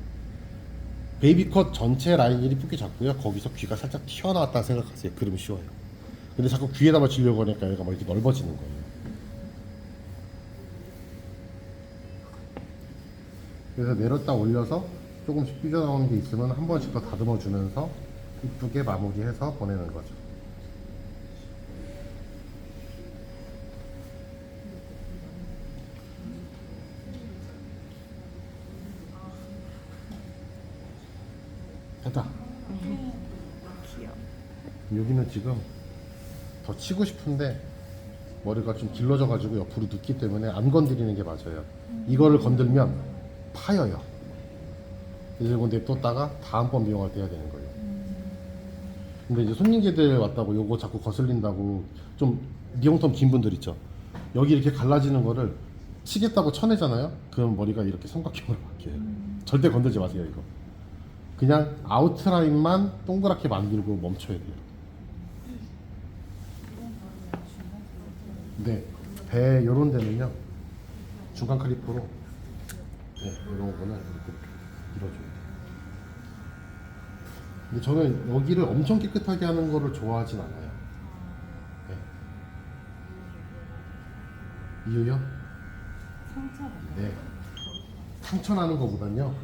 베이비컷 전체 라인이 이쁘게 잡고요. 거기서 귀가 살짝 튀어나왔다 생각하세요. 그러면 쉬워요. 근데 자꾸 귀에다 맞추려고 하니까 얘가 막 이렇게 넓어지는 거예요. 그래서 내렸다 올려서 조금씩 삐져나오는 게 있으면 한 번씩 더 다듬어 주면서 이쁘게 마무리해서 보내는 거죠. 됐다. 여기는 지금 더 치고 싶은데 머리가 좀 길러져 가지고 옆으로 눕기 때문에 안 건드리는 게 맞아요. 이거를 건들면 파여요. 그래서 이건 냅뒀다가 다음번 미용할 때 해야 되는 거예요. 근데 이제 손님들 왔다고 요거 자꾸 거슬린다고 좀 미용텀 긴 분들 있죠. 여기 이렇게 갈라지는 거를 치겠다고 쳐내잖아요. 그럼 머리가 이렇게 삼각형으로 바뀌어요. 절대 건들지 마세요 이거. 그냥 아웃라인만 동그랗게 만들고 멈춰야 돼요. 네, 배 요런 데는요 중간 클리퍼로 네, 이런 거는 이렇게 밀어줘야 돼요. 근데 저는 여기를 엄청 깨끗하게 하는 거를 좋아하진 않아요. 네. 이유요? 상처가 네. 상처 나는 거보단요.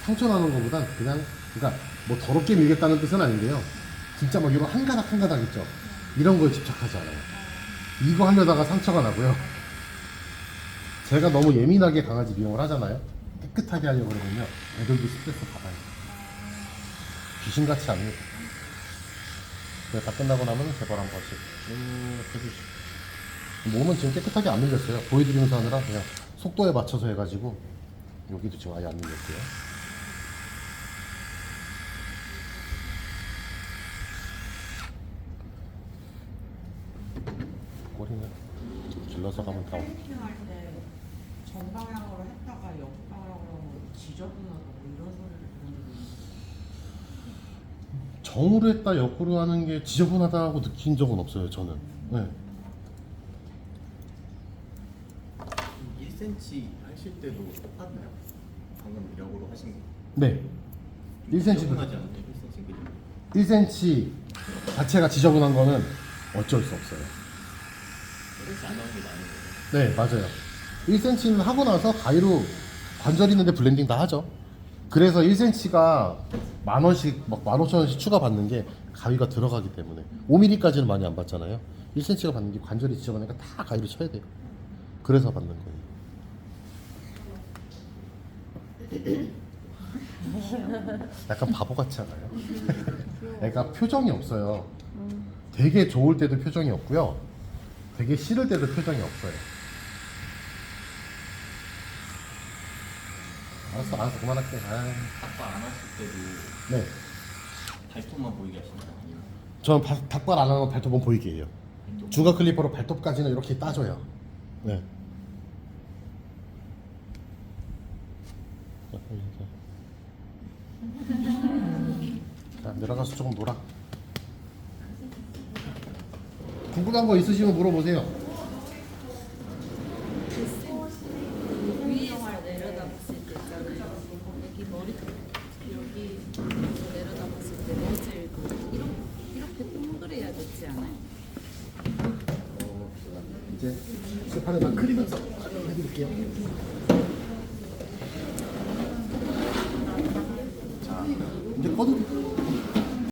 상처 나는 거보단 그냥 그러니까 뭐 더럽게 밀겠다는 뜻은 아닌데요. 진짜 막 이런 한 가닥 한 가닥 있죠. 이런 거에 집착하지 않아요. 이거 하려다가 상처가 나고요. 제가 너무 예민하게 강아지 미용을 하잖아요. 깨끗하게 하려고 그러면요. 애들도 스트레스 받아요. 귀신같이 합니다. 다 끝나고 나면 제발 한 번씩 해주시고. 몸은 지금 깨끗하게 안 밀렸어요. 보여드리면서 하느라 그냥 속도에 맞춰서 해가지고 여기도 지금 아예 안 밀렸고요. 꼬리는 길러서 가면 다 오고. 할 때 정방향으로 했다가 역방향으로 지저분하다고 이런 소리를 들었는데 정으로 했다 역으로 하는 게 지저분하다고 느낀 적은 없어요. 저는. 네. 1cm 하실 때도 똑같나요? 방금 역으로 하신 거. 네. 1cm도 지저분하지 않나요? 1cm 그죠? 1cm 자체가 지저분한 거는 어쩔 수 없어요. 그래서 안 나오는 게 많은 거예요. 네, 맞아요. 1cm는 하고 나서 가위로 관절 있는데 블렌딩 다 하죠. 그래서 1cm가 10,000원씩, 막 15,000원씩 추가 받는 게 가위가 들어가기 때문에 5mm까지는 많이 안 받잖아요. 1cm가 받는 게 관절이 지저분하니까 다 가위로 쳐야 돼요. 그래서 받는 거예요. 약간 바보 같지 않아요? 애가 표정이 없어요. 되게 좋을 때도 표정이 없고요. 되게 싫을 때도 표정이 없어요. 알았어, 그만할게. 닭발 안 하실 때도 네. 발톱만 보이게 하시나요? 아니면 저는 닭발 안 하고 발톱은 보이게 해요. 중간 클리퍼로 발톱까지는 이렇게 따줘요. 네. 자, 내려가서 조금 놀아. 궁금한 거 있으시면 물어보세요. 위에서 내려다봤을 때 있잖아요. 여기 머리 여기 내려다봤을 때 너질 이런 이제 쇠판에다 그리면서 해드릴게요. 자, 이제 꺼도